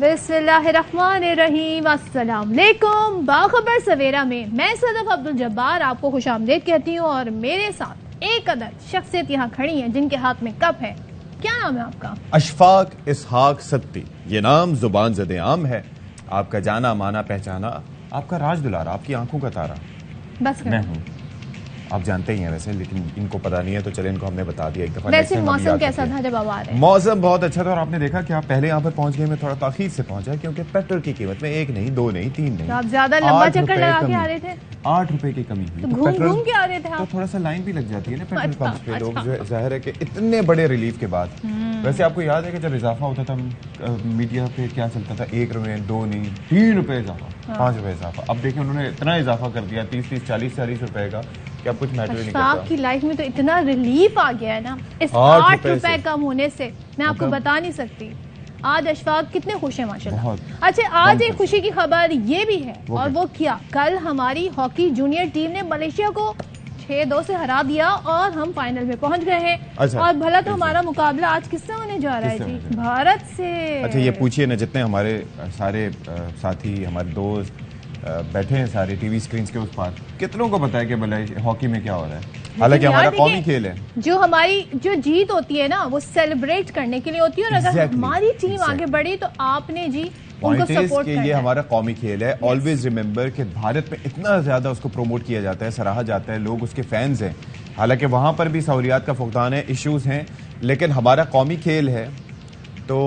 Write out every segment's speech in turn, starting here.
बिस्मिल्लाहिर्रहमानिर्रहीम, अस्सलाम वालेकुम। बाखबर सवेरा में मैं सदफ अब्दुल जब्बार आपको खुशामदीद कहती हूँ और मेरे साथ एक अदर शख्सियत यहाँ खड़ी है जिनके हाथ में कप है। क्या नाम है आपका? अशफाक इसहाक सत्ती। ये नाम जुबान ज़दे आम है, आपका जाना माना पहचाना, आपका राज दुलारा, आपकी आंखों का तारा बस मैं हूँ। आप जानते ही हैं वैसे, लेकिन इनको पता नहीं है तो चले इनको हमने बता दिया एक दफा। वैसे मौसम कैसा था जब आप आ रहे हैं? मौसम बहुत अच्छा था और आपने देखा कि आप पहले यहाँ पर पहुंच गए। मैं थोड़ा ताखीर से पहुंचा क्योंकि पेट्रोल की कीमत में 1 नहीं 2 नहीं 3 नहीं, तो आप ज्यादा लंबा चक्कर लगा के आ रहे थे? 8 रुपए की कमी हुई। तो घूम के आ रहे थे तो आप? थोड़ा सा लाइन भी लग जाती है ना पेट्रोल अच्छा, पंप पे। लोग जो है जाहिर है कि इतने बड़े रिलीफ के बाद। वैसे आपको याद है कि जब इजाफा होता था मीडिया पे क्या चलता था? 1 रुपए 2 नहीं 3 रुपए इजाफा, 5 रुपए इजाफा। अब देखिए उन्होंने इतना इजाफा कर दिया 30 40 रुपए का कि अब कुछ मैटर नहीं करता। आपकी लाइफ में तो इतना रिलीफ आ गया है ना इस 8 रुपए कम होने से, मैं आपको बता नहीं सकती। आज अशफाक कितने खुश हैं माशाल्लाह। अच्छा, आज एक खुशी की खबर ये भी है, और वो क्या, कल हमारी हॉकी जूनियर टीम ने मलेशिया को 6-2 से हरा दिया और हम फाइनल में पहुंच गए हैं। अच्छा, और भला तो हमारा मुकाबला आज किससे होने जा रहा है जी? भारत से। अच्छा, ये पूछिए ना, जितने हमारे सारे साथी, हमारे दोस्त बैठे हैं सारे टीवी स्क्रीन के उस पार, कितनों को पता है कि मलेशिया हॉकी में क्या हो रहा है? हालांकि हमारा कौमी खेल है। जो हमारी जो जीत होती है ना वो सेलिब्रेट करने के लिए होती है, और अगर हमारी टीम आगे बढ़ी तो आपने जी उनको सपोर्ट करना है। ये हमारा कौमी खेल है। ऑलवेज रिमेंबर कि भारत में इतना ज्यादा उसको प्रमोट किया जाता है, सराहा जाता है, लोग उसके फैंस हैं। हालांकि वहां पर भी सहूलियात का फुकदान है, इश्यूज हैं, लेकिन हमारा कौमी खेल है। तो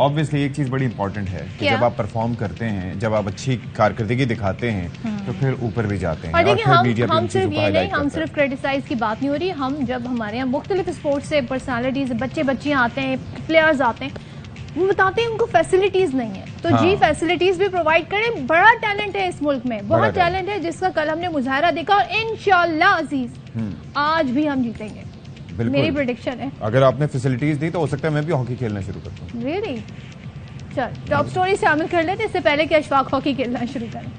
ऑब्वियसली एक चीज बड़ी इंपॉर्टेंट है कि जब आप परफॉर्म करते हैं, जब आप अच्छी कारकर्दगी दिखाते हैं तो फिर ऊपर भी जाते हैं। और देखिए हम सिर्फ ये नहीं, हम सिर्फ क्रिटिसाइज की बात नहीं हो रही। हम जब हमारे यहाँ मुख्तलिफ स्पोर्ट्स से पर्सनालिटीज, बच्चियाँ आते हैं, प्लेयर्स आते हैं, वो बताते हैं उनको फैसिलिटीज नहीं है, तो जी फैसिलिटीज भी प्रोवाइड करें। बड़ा टैलेंट है इस मुल्क में, बहुत टैलेंट है जिसका कल हमने मुजाहरा देखा, और इंशाल्लाह अजीज आज भी हम जीतेंगे, मेरी प्रेडिक्शन है। अगर आपने फैसिलिटीज दी तो हो सकता है मैं भी हॉकी खेलना शुरू करता हूँ। रियली? चल टॉप स्टोरी शामिल कर लेते इससे पहले कि अशफाक हॉकी खेलना शुरू करें।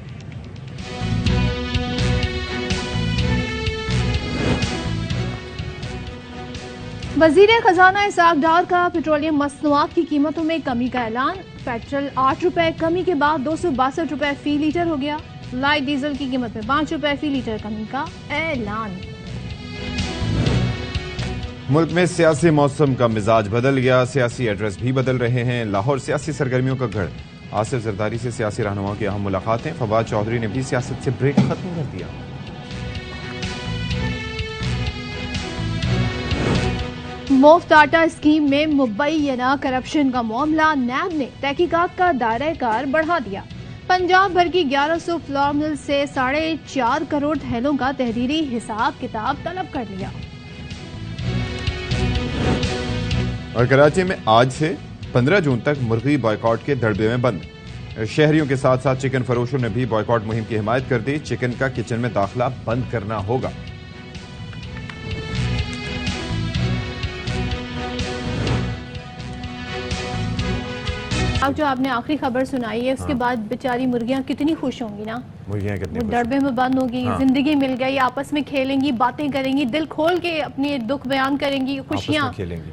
वजीर खजाना इसहाक डार का पेट्रोलियम मसनूआत की कीमतों में कमी का ऐलान। पेट्रोल 8 रुपए कमी के बाद 262 रुपए फी लीटर हो गया। लाइट डीजल की कीमत में 5 रुपए फी लीटर कमी का ऐलान। मुल्क में सियासी मौसम का मिजाज बदल गया, सियासी एड्रेस भी बदल रहे हैं। लाहौर सियासी सरगर्मियों का गढ़। आसिफ जरदारी से सियासी रहनुमाओं की अहम मुलाकातें। फवाद चौधरी ने भी सियासत से ब्रेक खत्म कर दिया। मुफ्त आटा स्कीम में मुबैना करप्शन का मामला। नैब ने तहकीकात का दायरा कार बढ़ा दिया। पंजाब भर की 1100 फ्लोर मिल से 4.5 करोड़ थैलों का तहरीरी हिसाब किताब तलब कर लिया। और कराची में आज से 15 जून तक मुर्गी बॉयकॉट के दड़बे में बंद। शहरियों के साथ साथ चिकन फरोशों ने भी बॉयकॉट मुहिम की हिमायत कर दी। चिकन का किचन में दाखिला बंद करना होगा। जो आपने आखिरी खबर सुनाई है उसके बाद बेचारी मुर्गियां कितनी खुश होंगी ना। मुर्गियां कितनी खुश, डरबे में बंद होगी, जिंदगी मिल गई, आपस में खेलेंगी, बातें करेंगी, दिल खोल के अपने दुख बयान करेंगी, खुशियां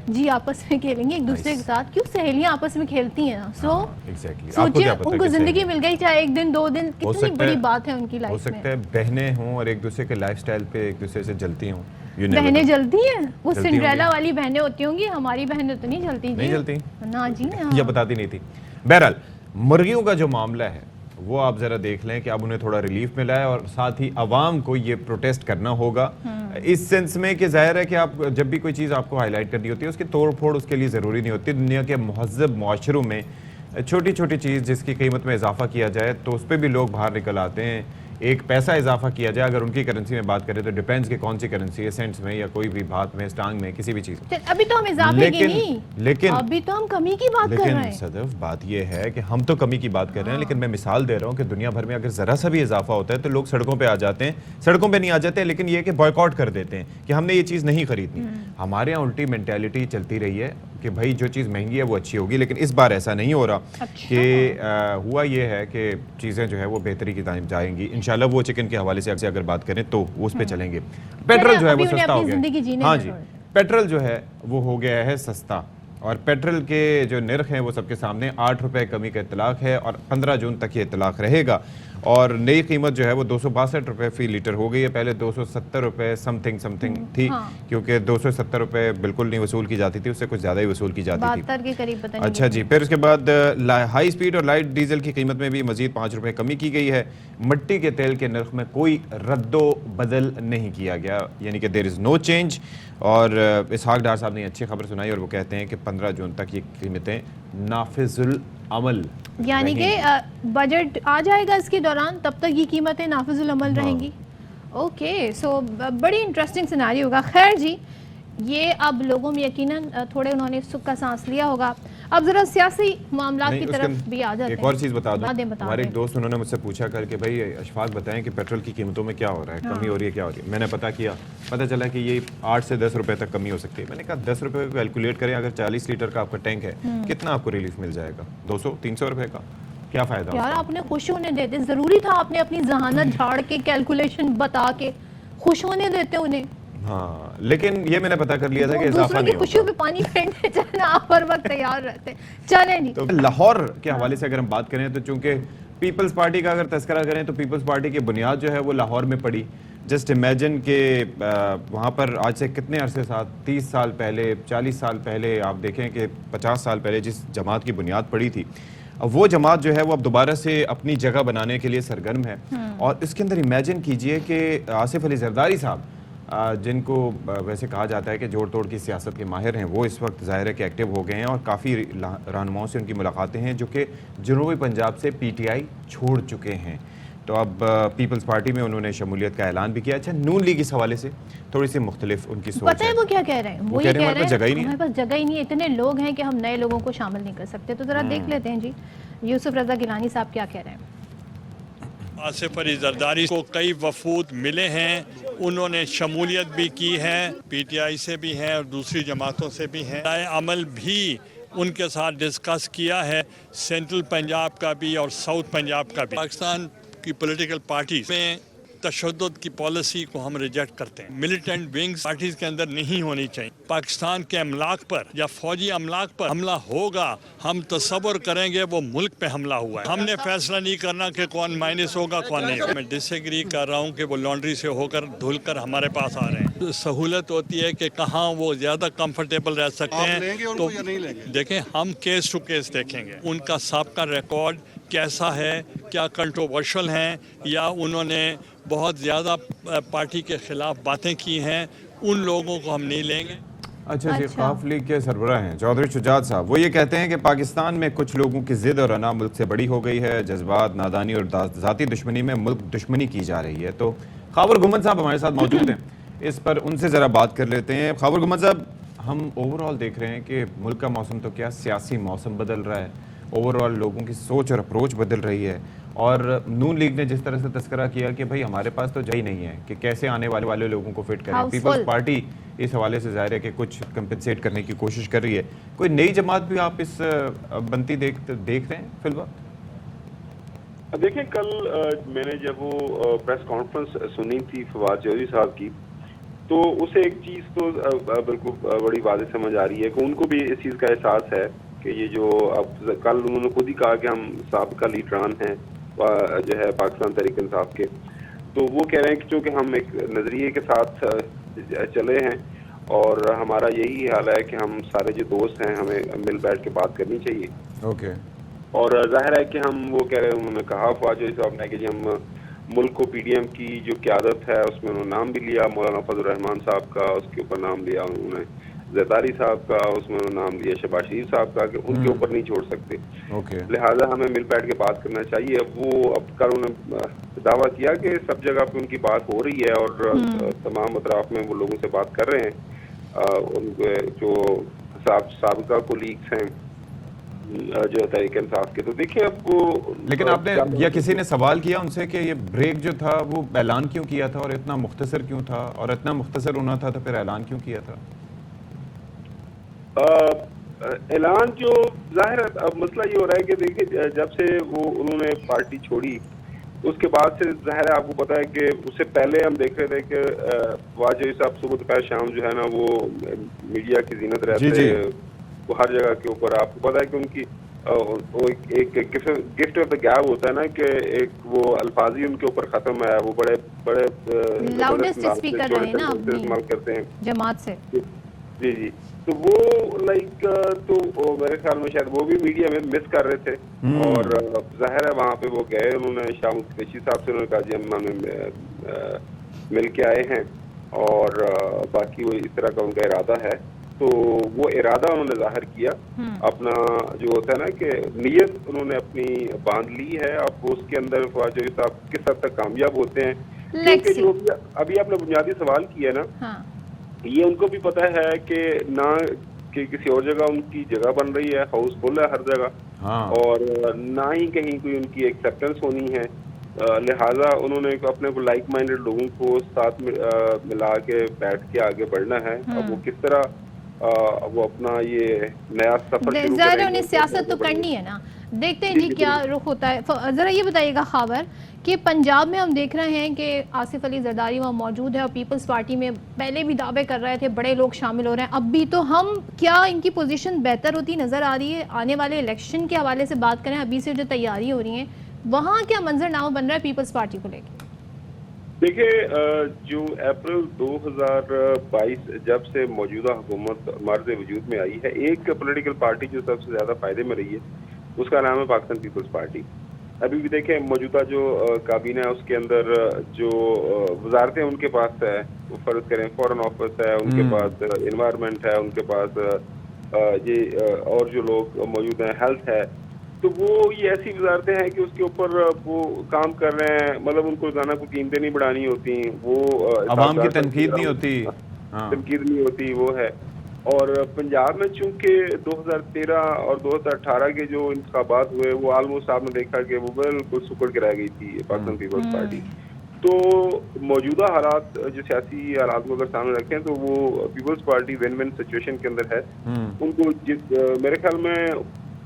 जी आपस में खेलेंगी एक दूसरे के साथ। क्यों सहेलियां आपस में खेलती हैं ना। सोचिए उनको जिंदगी मिल गई, चाहे 1 दिन 2 दिन, कितनी बड़ी बात है उनकी लाइफ में। हो सकता है बहनें हों और एक दूसरे के लाइफस्टाइल पे एक दूसरे से जलती हों। बहनें जलती हैं, वो सिंड्रेला वाली बहनें होती होंगी, हमारी बहनें तो नहीं जलती। नहीं जलती ना जी, ये बताती नहीं थी। बहरहाल मुर्गियों का जो मामला है वो आप जरा देख लें कि अब उन्हें थोड़ा रिलीफ मिला है, और साथ ही अवाम को ये प्रोटेस्ट करना होगा इस सेंस में कि जाहिर है कि आप जब भी कोई चीज़ आपको हाईलाइट करनी होती है उसकी तोड़ फोड़ उसके लिए ज़रूरी नहीं होती। दुनिया के महज़ब मुआशरों में छोटी छोटी चीज़ जिसकी कीमत में इजाफा किया जाए तो उस पर भी लोग बाहर निकल आते हैं। एक पैसा इजाफा किया जाए, अगर उनकी करेंसी में बात करें तो डिपेंड्स कि कौन सी करेंसी है, सेंट्स में या कोई भी बात में, स्टांग में, किसी भी चीज में। अभी तो हम इजाफे की नहीं, लेकिन अभी तो हम कमी की बात कर रहे हैं। सदफ बात यह है कि हम तो कमी की बात कर रहे हैं, लेकिन मैं मिसाल दे रहा हूं कि दुनिया भर में अगर जरा सा भी इजाफा होता है तो लोग सड़कों पे आ जाते हैं। सड़कों पे नहीं आ जाते, लेकिन ये कि बॉयकॉट कर देते हैं कि हमने ये चीज नहीं खरीदनी। हमारे यहाँ उल्टी मेंटेलिटी चलती रही है कि भाई जो चीज़ महंगी है वो अच्छी होगी, लेकिन इस बार ऐसा नहीं हो रहा। कि हुआ ये है कि चीज़ें जो है वो बेहतरी की तरफ जाएंगी इंशाल्लाह। वो चिकन के हवाले से अगर बात करें तो वो उस पर चलेंगे। पेट्रोल जो है वो सस्ता हो गया। हाँ जी, पेट्रोल जो है वो हो गया है सस्ता। और पेट्रोल के जो निर्ख हैं वो सबके सामने 8 रुपए कमी का इतलाक है और 15 जून तक ये इतलाक रहेगा। और नई कीमत जो है वो 262 रुपए फी लीटर हो गई है, पहले 270 रुपए समथिंग थी। हाँ। क्योंकि 270 रुपए बिल्कुल नहीं वसूल की जाती थी, उससे कुछ ज़्यादा ही वसूल की जाती थी, 72 के करीब पता नहीं। अच्छा जी, फिर उसके बाद हाई स्पीड और लाइट डीजल की कीमत में भी मजीद 5 रुपए कमी की गई है। मिट्टी के तेल के नर्ख में कोई रद्दो बदल नहीं किया गया, यानी कि देयर इज़ नो चेंज। और इसहाक डार साहब ने अच्छी खबर सुनाई और वो कहते हैं कि 15 जून तक ये कीमतें नाफिजुल अमल, यानी कि बजट आ जाएगा इसके दौरान, तब तक ये कीमतें नाफिजुल अमल रहेंगी। ओके, सो बड़ी इंटरेस्टिंग सिनारियो होगा। खैर जी, ये अब लोगों में यकीनन थोड़े उन्होंने सुख का सांस लिया होगा। अब जरा सियासी मामला की तरफ भी आ जाते हैं। एक और चीज़ बता दूं, हमारे एक दोस्त उन्होंने मुझसे पूछा कल कि भाई अशफाक बताएं कि पेट्रोल की कीमतों में क्या हो रहा है, कमी हो रही है, क्या हो रही है। मैंने पता किया, पता चला कि ये 8 से 10 रुपए तक कमी हो सकती है। मैंने कहा 10 रुपए को कैलकुलेट करें, अगर 40 लीटर का आपका टैंक है कितना आपको रिलीफ मिल जाएगा? 200-300 रुपए का क्या फायदा यार? आपने खुश होने देते, जरूरी था आपने अपनी जहानत झाड़ के कैलकुलेशन बता के खुश होने देते उन्हें। हाँ, लेकिन ये मैंने पता कर लिया था कि इजाफा नहीं होगा। खुशियों पे पानी फेरने चलना आप हर वक्त तैयार रहते। चलें जी, तो लाहौर के हवाले से अगर हम बात करें तो चूंकि पीपल्स पार्टी का अगर तस्करा करें तो पीपल्स पार्टी की बुनियाद जो है वो लाहौर में पड़ी। जस्ट इमेजिन के वहाँ पर आज से कितने अरसे साथ, 30 साल पहले, 40 साल पहले, आप देखें कि 50 साल पहले जिस जमात की बुनियाद पड़ी थी, वो जमात जो है वो अब दोबारा से अपनी जगह बनाने के लिए सरगर्म है। और इसके अंदर इमेजिन कीजिए कि आसिफ अली जरदारी साहब, जिनको वैसे कहा जाता है कि जोड़ तोड़ की सियासत के माहिर हैं, वो इस वक्त ज़ाहिर है कि एक्टिव हो गए हैं और काफ़ी रहनुमाओं से उनकी मुलाकातें हैं जो कि जनूबी पंजाब से पीटीआई छोड़ चुके हैं। तो अब पीपल्स पार्टी में उन्होंने शमूलियत का ऐलान भी किया। अच्छा, नून लीग इस हवाले से थोड़ी सी मुख्तलिफ उनकी सोच पता है वो क्या कह रहे हैं? वो ये कह रहे हैं हमारे पास जगह ही नहीं है, इतने लोग हैं कि हम नए लोगों को शामिल नहीं कर सकते। तो ज़रा देख लेते हैं जी, यूसुफ रजा गिलानी साहब क्या कह रहे हैं। आसिफ अली जरदारी को कई वफूद मिले हैं, उन्होंने शमूलियत भी की है, पीटीआई से भी हैं और दूसरी जमातों से भी हैं। राय अमल भी उनके साथ डिस्कस किया है, सेंट्रल पंजाब का भी और साउथ पंजाब का भी। पाकिस्तान की पॉलिटिकल पार्टी में तशद्दुद की पॉलिसी को हम रिजेक्ट करते हैं। मिलिटेंट विंग्स पार्टीज के अंदर नहीं होनी चाहिए। पाकिस्तान के अमलाक पर या फौजी अमलाक पर हमला होगा, हम तसव्वुर करेंगे वो मुल्क पे हमला हुआ है। हमने फैसला नहीं करना कि कौन माइनस होगा कौन नहीं होगा। मैं डिसएग्री कर रहा हूँ कि वो लॉन्ड्री से होकर धुल कर हमारे पास आ रहे हैं। सहूलत होती है कि कहाँ वो ज्यादा कंफर्टेबल रह सकते हैं, तो देखें, हम केस टू केस देखेंगे उनका सबका रिकॉर्ड कैसा है, क्या कंट्रोवर्शियल हैं या उन्होंने बहुत ज़्यादा पार्टी के खिलाफ बातें की हैं, उन लोगों को हम नहीं लेंगे। अच्छा जी, खाफ लीग के सरबराह हैं चौधरी शुजात साहब, वो ये कहते हैं कि पाकिस्तान में कुछ लोगों की जिद और अना मुल्क से बड़ी हो गई है, जज्बात, नादानी और ज़ाती दुश्मनी में मुल्क दुश्मनी की जा रही है। तो खाबर गुम्मद साहब हमारे साथ मौजूद हैं, इस पर उनसे ज़रा बात कर लेते हैं। खाबर गुम्मद साहब, हम ओवरऑल देख रहे हैं कि मुल्क का मौसम तो क्या, सियासी मौसम बदल रहा है, ओवरऑल लोगों की सोच और अप्रोच बदल रही है। और नून लीग ने जिस तरह से तस्करा किया कि भाई हमारे पास तो जगह ही नहीं है कि कैसे आने वाले लोगों को फिट करें। पीपल्स पार्टी इस हवाले से जाहिर है कि कुछ कंपनसेट करने की कोशिश कर रही है। कोई नई जमात भी आप इस बनती देख रहे हैं फिलहाल? देखिए, कल मैंने जब वो प्रेस कॉन्फ्रेंस सुनी थी फवाद चौधरी साहब की, तो उसे एक चीज़ तो बिल्कुल बड़ी वाज़ेह समझ आ रही है कि उनको भी इस चीज़ का एहसास है कि ये जो अब कल उन्होंने खुद ही कहा कि हम साबिका लीडरान हैं जो है पाकिस्तान तहरीक इंसाफ के, तो वो कह रहे हैं कि चूँकि हम एक नज़रिए के साथ चले हैं और हमारा यही हाल है कि हम सारे जो दोस्त हैं हमें मिल बैठ के बात करनी चाहिए। ओके। और जाहिर है कि हम, वो कह रहे हैं, उन्होंने कहा फवाद चौधरी साहब ने कि जी हम मुल्क को पीडीएम की जो क़यादत है उसमें उन्होंने नाम भी लिया, मौलाना फजल रहमान साहब का उसके ऊपर नाम लिया, उन्होंने जरदारी साहब का उसमें नाम लिया, शहबाज शरीफ साहब का, कि उनके ऊपर नहीं छोड़ सकते। लिहाजा हमें मिल बैठ के बात करना चाहिए। वो अब कल उन्होंने दावा किया कि सब जगह पे उनकी बात हो रही है और तमाम अतराफ में वो लोगों से बात कर रहे हैं, उनके जो साबिका कोलीग्स हैं जो तहरीक इंसाफ के। तो देखिए अब वो, लेकिन आपने या किसी ने सवाल किया उनसे कि ये ब्रेक जो था वो ऐलान क्यों किया था और इतना मुख्तसर क्यों था, और इतना मुख्तसर होना था तो फिर ऐलान क्यों किया था? ऐलान जो जाहिर है, अब मसला ये हो रहा है कि देखिए जब से वो उन्होंने पार्टी छोड़ी उसके बाद से जाहिर है आपको पता है कि उससे पहले हम देख रहे थे कि वाजपेयी साहब सुबह दोपहर शाम जो है ना वो मीडिया की जीनत रहते, उनको हर जगह के ऊपर, आपको पता है कि उनकी वो एक गिफ्ट ऑफ द गैब होता है ना, कि एक वो अल्फाज ही उनके ऊपर खत्म है, वो बड़े बड़े लाउडेस्ट स्पीकर रहे ना इस्तेमाल करते हैं जमात से। जी जी, तो वो लाइक तो मेरे ख्याल में शायद वो भी मीडिया में मिस कर रहे थे, और जाहिर है वहाँ पे वो गए, उन्होंने शाह कुरैशी साहब से उन्होंने कहा जी हम मिल के आए हैं, और बाकी वो इस तरह का उनका इरादा है, तो वो इरादा उन्होंने जाहिर किया अपना, जो होता है ना कि नीयत उन्होंने अपनी बांध ली है। अब उसके अंदर ख्वाजा चौधरी साहब किस हद तक कामयाब होते हैं, क्योंकि जो अभी आपने बुनियादी सवाल किया ना, ये उनको भी पता है कि ना कि किसी और जगह उनकी जगह बन रही है, हाउसफुल है हर जगह, और ना ही कहीं कोई उनकी एक्सेप्टेंस होनी है, लिहाजा उन्होंने अपने को लाइक माइंडेड लोगों को साथ मिला के बैठ के आगे बढ़ना है। अब वो किस तरह वो अपना ये नया सफर शुरू करेंगे, उन्हें सियासत तो करनी है ना, देखते हैं जी क्या रुख होता है। जरा ये बताइएगा खावर कि पंजाब में हम देख रहे हैं कि आसिफ अली जरदारी वहाँ मौजूद है और पीपल्स पार्टी में पहले भी दावे कर रहे थे, बड़े लोग शामिल हो रहे हैं, अब भी, तो हम क्या इनकी पोजीशन बेहतर होती नजर आ रही है? आने वाले इलेक्शन के हवाले से बात करें, अभी से जो तैयारी हो रही है, वहाँ क्या मंजरनामा बन रहा है पीपल्स पार्टी को लेकर? देखिए, जो अप्रैल 2022 जब से मौजूदा हुकूमत मर्ज वजूद में आई है, एक पॉलिटिकल पार्टी जो सबसे ज़्यादा फायदे में रही है उसका नाम है पाकिस्तान पीपल्स पार्टी। अभी भी देखें, मौजूदा जो काबीना है उसके अंदर जो वजारतें उनके पास है, वो फर्ज करें फॉरेन ऑफिस है, उनके पास एनवायरनमेंट है, उनके पास ये और जो लोग मौजूद हैं हेल्थ है, तो वो ये ऐसी वजारतें हैं कि उसके ऊपर वो काम कर रहे हैं, मतलब उनको रोजाना को कीमतें नहीं बढ़ानी होती, वो अवाम की तनकीद नहीं होती, तनकीद नहीं होती, वो है। और पंजाब में चूंकि 2013 और 2018 के जो इंतखाबात हुए, वो आलमोस्ट आपने देखा कि वो बिल्कुल सुकड़ के रह गई थी पाकिस्तान पीपल्स पार्टी। तो मौजूदा हालात, जो सियासी हालात को अगर सामने रखें, तो वो Peoples Party win win situation के अंदर है। उनको मेरे ख्याल में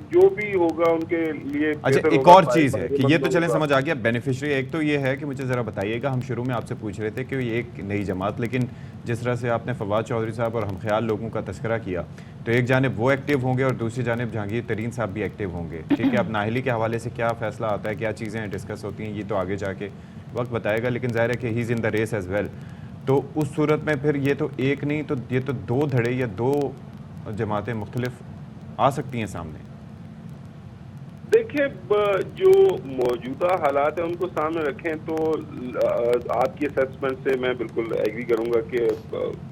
जो भी होगा उनके लिए। अच्छा, एक और चीज है कि ये तो चलें समझ आ गया बेनिफिशियरी, एक तो ये है कि मुझे जरा बताइएगा, हम शुरू में आपसे पूछ रहे थे कि ये एक नई जमात, लेकिन जिस तरह से आपने फवाद चौधरी साहब और हम ख्याल लोगों का तस्करा किया, तो एक जानिब वो एक्टिव होंगे और दूसरी जानिब जहांगीर तरीन साहब भी एक्टिव होंगे, ठीक है। अब नाहली के हवाले से क्या फैसला आता है, क्या चीज़ें डिस्कस होती हैं, ये तो आगे जाके वक्त बताएगा, लेकिन ज़ाहिर है कि he is in the race as well. तो उस सूरत में फिर ये तो एक नहीं, तो ये तो दो धड़े या दो जमातें मुख्तलिफ आ सकती हैं सामने। देखिए, जो मौजूदा हालात है उनको सामने रखें तो आपकी असेसमेंट से मैं बिल्कुल एग्री करूंगा कि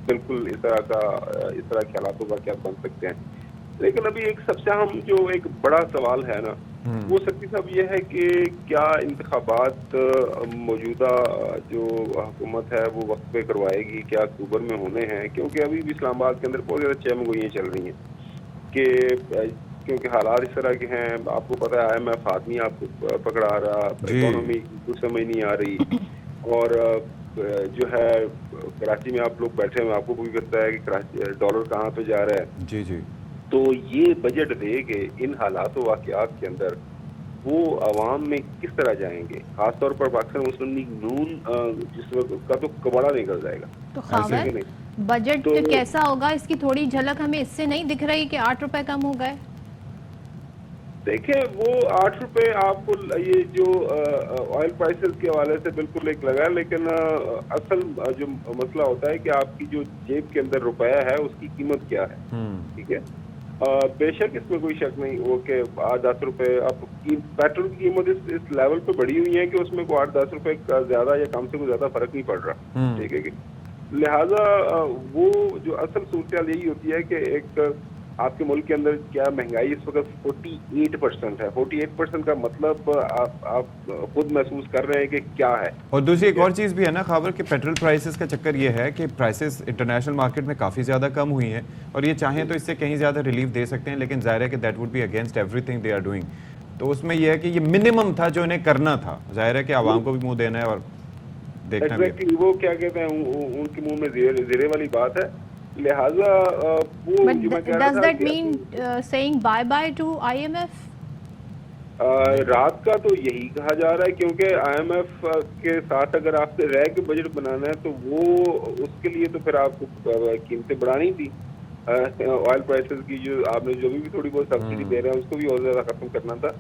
बिल्कुल इस तरह के हालातों का क्या बन सकते हैं। लेकिन अभी एक सबसे अहम जो एक बड़ा सवाल है ना, वो सक्की साहब ये है कि क्या इंतखाबात मौजूदा जो हुकूमत है वो वक्त पे करवाएगी, क्या अक्टूबर में होने हैं? क्योंकि अभी भी इस्लामाबाद के अंदर बहुत ज़्यादा चहमगोइयाँ चल रही हैं कि क्योंकि हालात इस तरह के हैं। आपको पता है IMF आदमी आपको पकड़ा रहा, इकोनॉमी कुछ समझ नहीं आ रही, और जो है कराची में आप लोग बैठे हुए, आपको कोई कहता है कि डॉलर कहाँ पे जा रहा है। जी जी। तो ये बजट दे के इन हालात वाक़यात के अंदर वो आवाम में किस तरह जाएंगे, खासतौर पर पाकिस्तान मुस्लिम लीग नून जिस वक्त का तो कबाड़ा निकल जाएगा। तो खावर बजट तो कैसा होगा, इसकी थोड़ी झलक हमें इससे नहीं दिख रही कि 8 रुपए कम हो गए? देखिए, वो 8 रुपए आपको ये जो ऑयल प्राइसेस के हवाले से बिल्कुल एक लगा, लेकिन असल जो मसला होता है कि आपकी जो जेब के अंदर रुपया है उसकी कीमत क्या है। ठीक है, बेशक इसमें कोई शक नहीं वो कि 8-10 रुपए, अब पेट्रोल की कीमत इस लेवल पे बढ़ी हुई है कि उसमें को 8-10 रुपए का ज्यादा या कम से कोई ज्यादा फर्क नहीं पड़ रहा। ठीक है, लिहाजा वो जो असल सूरत यही होती है कि एक आपके मुल्क के अंदर क्या महंगाई इस वक्त 48% है। 48% का मतलब आप खुद महसूस कर रहे हैं कि क्या है। और दूसरी एक और चीज़ भी है ना खबर कि पेट्रोल प्राइसेस का चक्कर ये है कि प्राइसेस इंटरनेशनल मार्केट में काफ़ी ज़्यादा कम हुई हैं, और ये चाहें तो इससे कहीं ज़्यादा रिलीफ दे सकते हैं, लेकिन जाहिर है कि that would be against everything they are doing. तो उसमें यह है कि ये मिनिमम था जो इन्हें करना था, जाहिर है कि आवाम को भी मुँह देना है और देखना भी। वो क्या कहते हैं, उनके मुँह में जीरे वाली बात है, लिहाजा वो does that mean saying bye bye to IMF? रात का तो यही कहा जा रहा है, क्योंकि IMF के साथ अगर आपसे रह के बजट बनाना है तो वो उसके लिए तो फिर आपको कीमतें बढ़ानी थी। ऑयल प्राइसेस की जो आपने जो भी थोड़ी बहुत सब्सिडी दे रहे हैं उसको भी और ज्यादा खत्म करना था।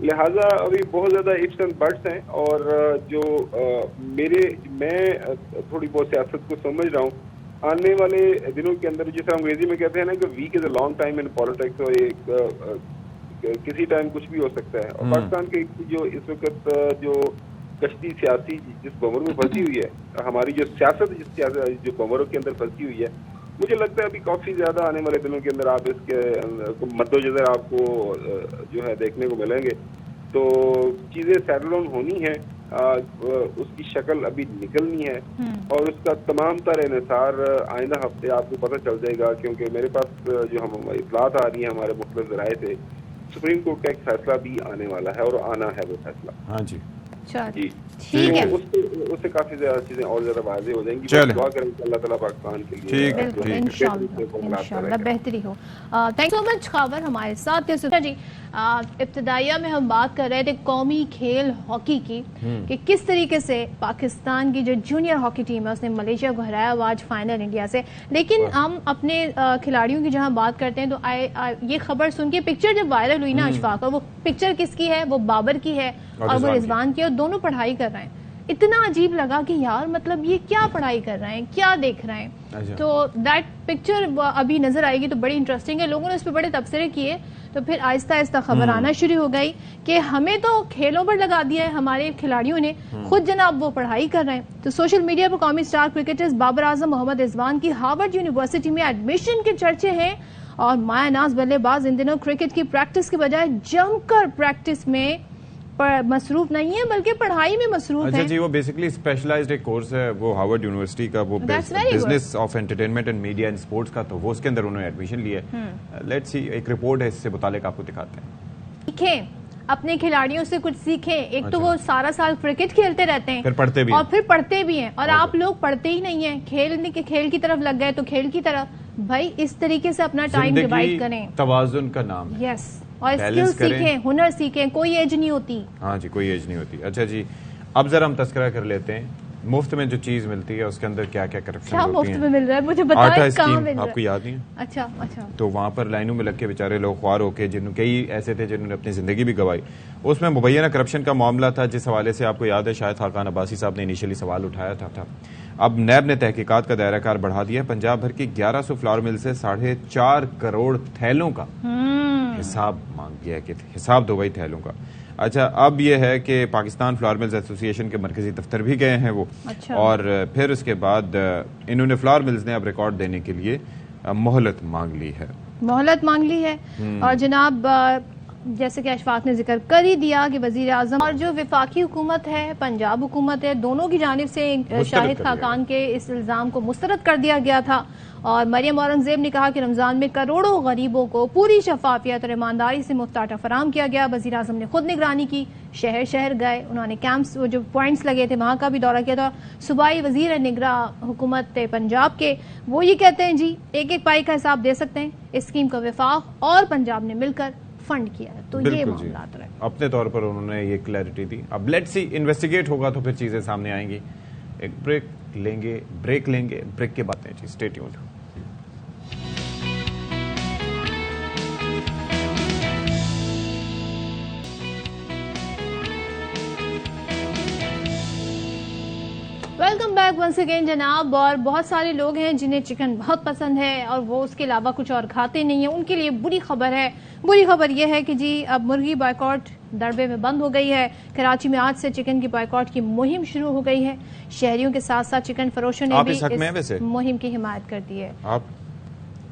लिहाजा अभी बहुत ज्यादा इफ्स एंड बट्स हैं, और जो मैं थोड़ी बहुत सियासत को समझ रहा हूँ, आने वाले दिनों के अंदर, जिसे अंग्रेजी में कहते हैं ना कि week is a long time in politics, और एक किसी टाइम कुछ भी हो सकता है। और पाकिस्तान के जो इस वक्त जो कश्ती सियासी जिस बमरों में फंसी हुई है, हमारी जो सियासत जो बमरों के अंदर फंसी हुई है, मुझे लगता है अभी काफी ज्यादा आने वाले दिनों के अंदर आप इसके मद्देनजर आपको जो है देखने को मिलेंगे। तो चीजें सेटल डाउन होनी है, उसकी शक्ल अभी निकलनी है, और उसका तमाम तरह इन्हिसार आइंदा हफ्ते आपको पता चल जाएगा, क्योंकि मेरे पास जो हम इतलात आ रही है हमारे मुख्तलिफ ज़राए से, सुप्रीम कोर्ट का एक फैसला भी आने वाला है, और आना है वो फैसला। हाँ जी जी ठीक है, उससे काफी ज्यादा चीजें और ज्यादा वाज़ेह हो जाएंगी। दुआ करें कि अल्लाह ताला पाकिस्तान के लिए इंशाल्लाह बेहतरी हो। थैंक सो मच खबर हमारे साथ थे। सुधा जी, इब्तिदाइया में हम बात कर रहे थे कौमी खेल हॉकी की, कि किस तरीके से पाकिस्तान की जो जूनियर हॉकी टीम है उसने मलेशिया को हराया आज फाइनल इंडिया से। लेकिन हम अपने खिलाड़ियों की जहां बात करते हैं तो ये खबर सुन के पिक्चर जब वायरल हुई ना अशफाक, और वो पिक्चर किसकी है, वो बाबर की है और वो रिजवान की, और दोनों पढ़ाई कर रहे हैं। इतना अजीब लगा कि यार मतलब ये क्या पढ़ाई कर रहे हैं, क्या देख रहे हैं। तो दैट पिक्चर अभी नजर आएगी तो बड़ी इंटरेस्टिंग है। लोगों ने उस पर बड़े तबसरे किए, तो फिर आहिस्ता आहिस्ता खबर आना शुरू हो गई कि हमें तो खेलों पर लगा दिया है हमारे खिलाड़ियों ने, खुद जनाब वो पढ़ाई कर रहे हैं। तो सोशल मीडिया पर कौमी स्टार क्रिकेटर्स बाबर आजम मोहम्मद रिजवान की हार्वर्ड यूनिवर्सिटी में एडमिशन के चर्चे हैं, और मायानाज बल्लेबाज इन दिनों क्रिकेट की प्रैक्टिस के बजाय जमकर प्रैक्टिस में मसरूफ नहीं है बल्कि पढ़ाई में मसरूफ है। अच्छा जी, वो बेसिकली स्पेशलाइज्ड एक कोर्स है वो हार्वर्ड यूनिवर्सिटी का, वो business of entertainment and media and sports का, तो वो उसके अंदर उन्होंने एडमिशन लिया है। लेट्स सी, एक रिपोर्ट है इससे मुतालिक आपको दिखाते हैं। सीखें, अपने खिलाड़ियों से कुछ सीखें। एक तो वो सारा साल क्रिकेट खेलते रहते हैं, फिर पढ़ते भी और फिर पढ़ते भी हैं, और आप लोग पढ़ते ही नहीं है, खेल की तरफ लग गए तो खेल की तरफ। भाई इस तरीके से अपना टाइम डिवाइड करें। तवाज़ुन का नाम है। यस, और स्किल सीखें, हुनर सीखें, कोई एज नहीं होती। हाँ जी, कोई एज नहीं होती। अच्छा जी, अब जरा हम तस्करा कर लेते हैं मुफ्त में जो चीज मिलती है उसके अंदर क्या क्या करप्शन होती है। मुफ्त में मिल रहा है मुझे बताएं, कहाँ मिल रहा है? आपको याद नहीं है? अच्छा। तो वहाँ पर लाइनों में लग के बेचारे लोग ख्वार होके, जिन कई ऐसे थे जिन्होंने अपनी जिंदगी भी गंवाई, उसमें मुबैना करप्शन का मामला था, जिस हवाले से आपको याद है शायद खाकान अब्बासी साहब ने इनिशियली सवाल उठाया था। अब नैब ने तहकीकात का दायरा कार बढ़ा दिया। पंजाब भर की 1100 फ्लावर मिल से 4.5 करोड़ थैलों का हिसाब मांग दिया है कि हिसाब दो भाई थैलों का। अच्छा, अब यह है कि पाकिस्तान फ्लावर मिल्स एसोसिएशन के मरकजी दफ्तर भी गए हैं वो। अच्छा। और फिर उसके बाद इन्होंने फ्लावर मिल्स ने अब रिकॉर्ड देने के लिए मोहलत मांग ली है। और जनाब जैसे कि अशफाक ने जिक्र कर ही दिया कि वजीर आजम और जो विफाकी हुकूमत है, पंजाब हुकूमत है, दोनों की जानिब से शाहिद खाकान के इस इल्जाम को मुस्तरद कर दिया गया था। और मरियम औरंगजेब ने कहा कि रमजान में करोड़ों गरीबों को पूरी शफाफियत और ईमानदारी से मुफ्त आटा फराम किया गया। वजीर आजम ने खुद निगरानी की, शहर शहर गए, उन्होंने कैंप्स जो पॉइंट्स लगे थे वहां का भी दौरा किया था। सूबाई वजीर निगरा हुकूमत पंजाब के वो ये कहते हैं जी एक एक पाई का हिसाब दे सकते हैं। इस स्कीम का वफाक और पंजाब ने मिलकर फंड किया है। तो ये मामला अपने तौर पर उन्होंने ये क्लैरिटी दी। अब लेट्स सी, इन्वेस्टिगेट होगा तो फिर चीजें सामने आएंगी। एक ब्रेक लेंगे, ब्रेक के बाद जी stay tuned. Welcome back once again जनाब। और बहुत सारे लोग हैं जिन्हें चिकन बहुत पसंद है और वो उसके अलावा कुछ और खाते नहीं है, उनके लिए बुरी खबर है। बुरी खबर यह है कि जी अब मुर्गी बॉयकॉट दरबे में बंद हो गई है। कराची में आज से चिकन की बॉयकॉट की मुहिम शुरू हो गई है। शहरियों के साथ साथ चिकन फरोशों ने भी इस मुहिम की हिमायत कर दी है। आप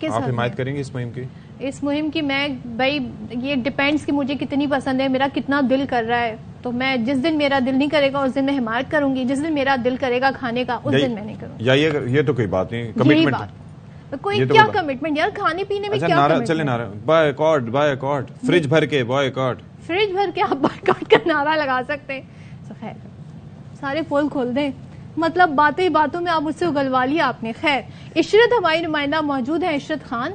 हिमायत करेंगे इस मुहिम की? इस मुहिम की मैं भाई ये डिपेंड्स कि मुझे कितनी पसंद है, मेरा कितना दिल कर रहा है। तो मैं जिस दिन मेरा दिल नहीं करेगा उस दिन मैं हिमायत करूंगी, जिस दिन मेरा दिल करेगा खाने का उस दिन मैं नहीं करूंगी। या ये तो कोई बात नहीं, कमिटमेंट कोई क्या कमिटमेंट यार, खाने पीने में क्या नारा चले, नारा बॉयकॉट फ्रिज भर के आप बॉयकॉट का नारा लगा सकते हैं। तो खैर सारे पोल खोल दें, मतलब बातों में आप मुझसे उगलवा लिया आपने। खैर इशरत हमारी नुमाइंदा मौजूद है, इशरत खान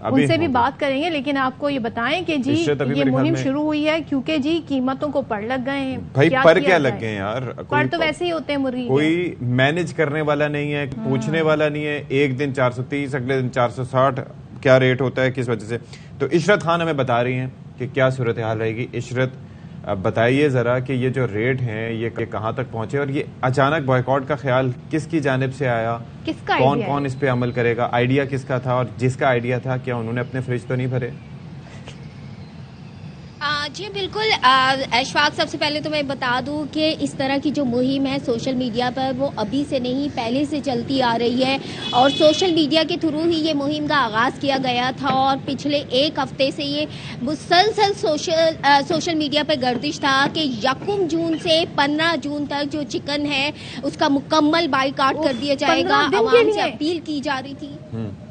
उनसे भी बात करेंगे, लेकिन आपको ये बताएं कि जी ये मुहिम शुरू हुई है क्योंकि जी कीमतों को पर लग गए हैं। भाई पर क्या लग गए यार, पर तो वैसे ही होते हैं मुर्गी, कोई मैनेज करने वाला नहीं है, पूछने वाला नहीं है। एक दिन 430, अगले दिन 460, क्या रेट होता है, किस वजह से। तो इशरत खान हमें बता रही हैं कि क्या सूरत हाल रहेगी। इशरत बताइए जरा कि ये जो रेट हैं ये कहाँ तक पहुंचे और ये अचानक बॉयकॉट का ख्याल किसकी जानिब से आया, किसका कौन कौन इस पे अमल करेगा, आइडिया किसका था, और जिसका आइडिया था क्या उन्होंने अपने फ्रिज तो नहीं भरे? जी बिल्कुल अशफाक, सबसे पहले तो मैं बता दूं कि इस तरह की जो मुहिम है सोशल मीडिया पर वो अभी से नहीं पहले से चलती आ रही है और सोशल मीडिया के थ्रू ही ये मुहिम का आगाज़ किया गया था और पिछले एक हफ्ते से ये मुसलसल सोशल मीडिया पर गर्दिश था कि 1 जून से 15 जून तक जो चिकन है उसका मुकम्मल बाइकाट कर दिया जाएगा। आवाम से अपील की जा रही थी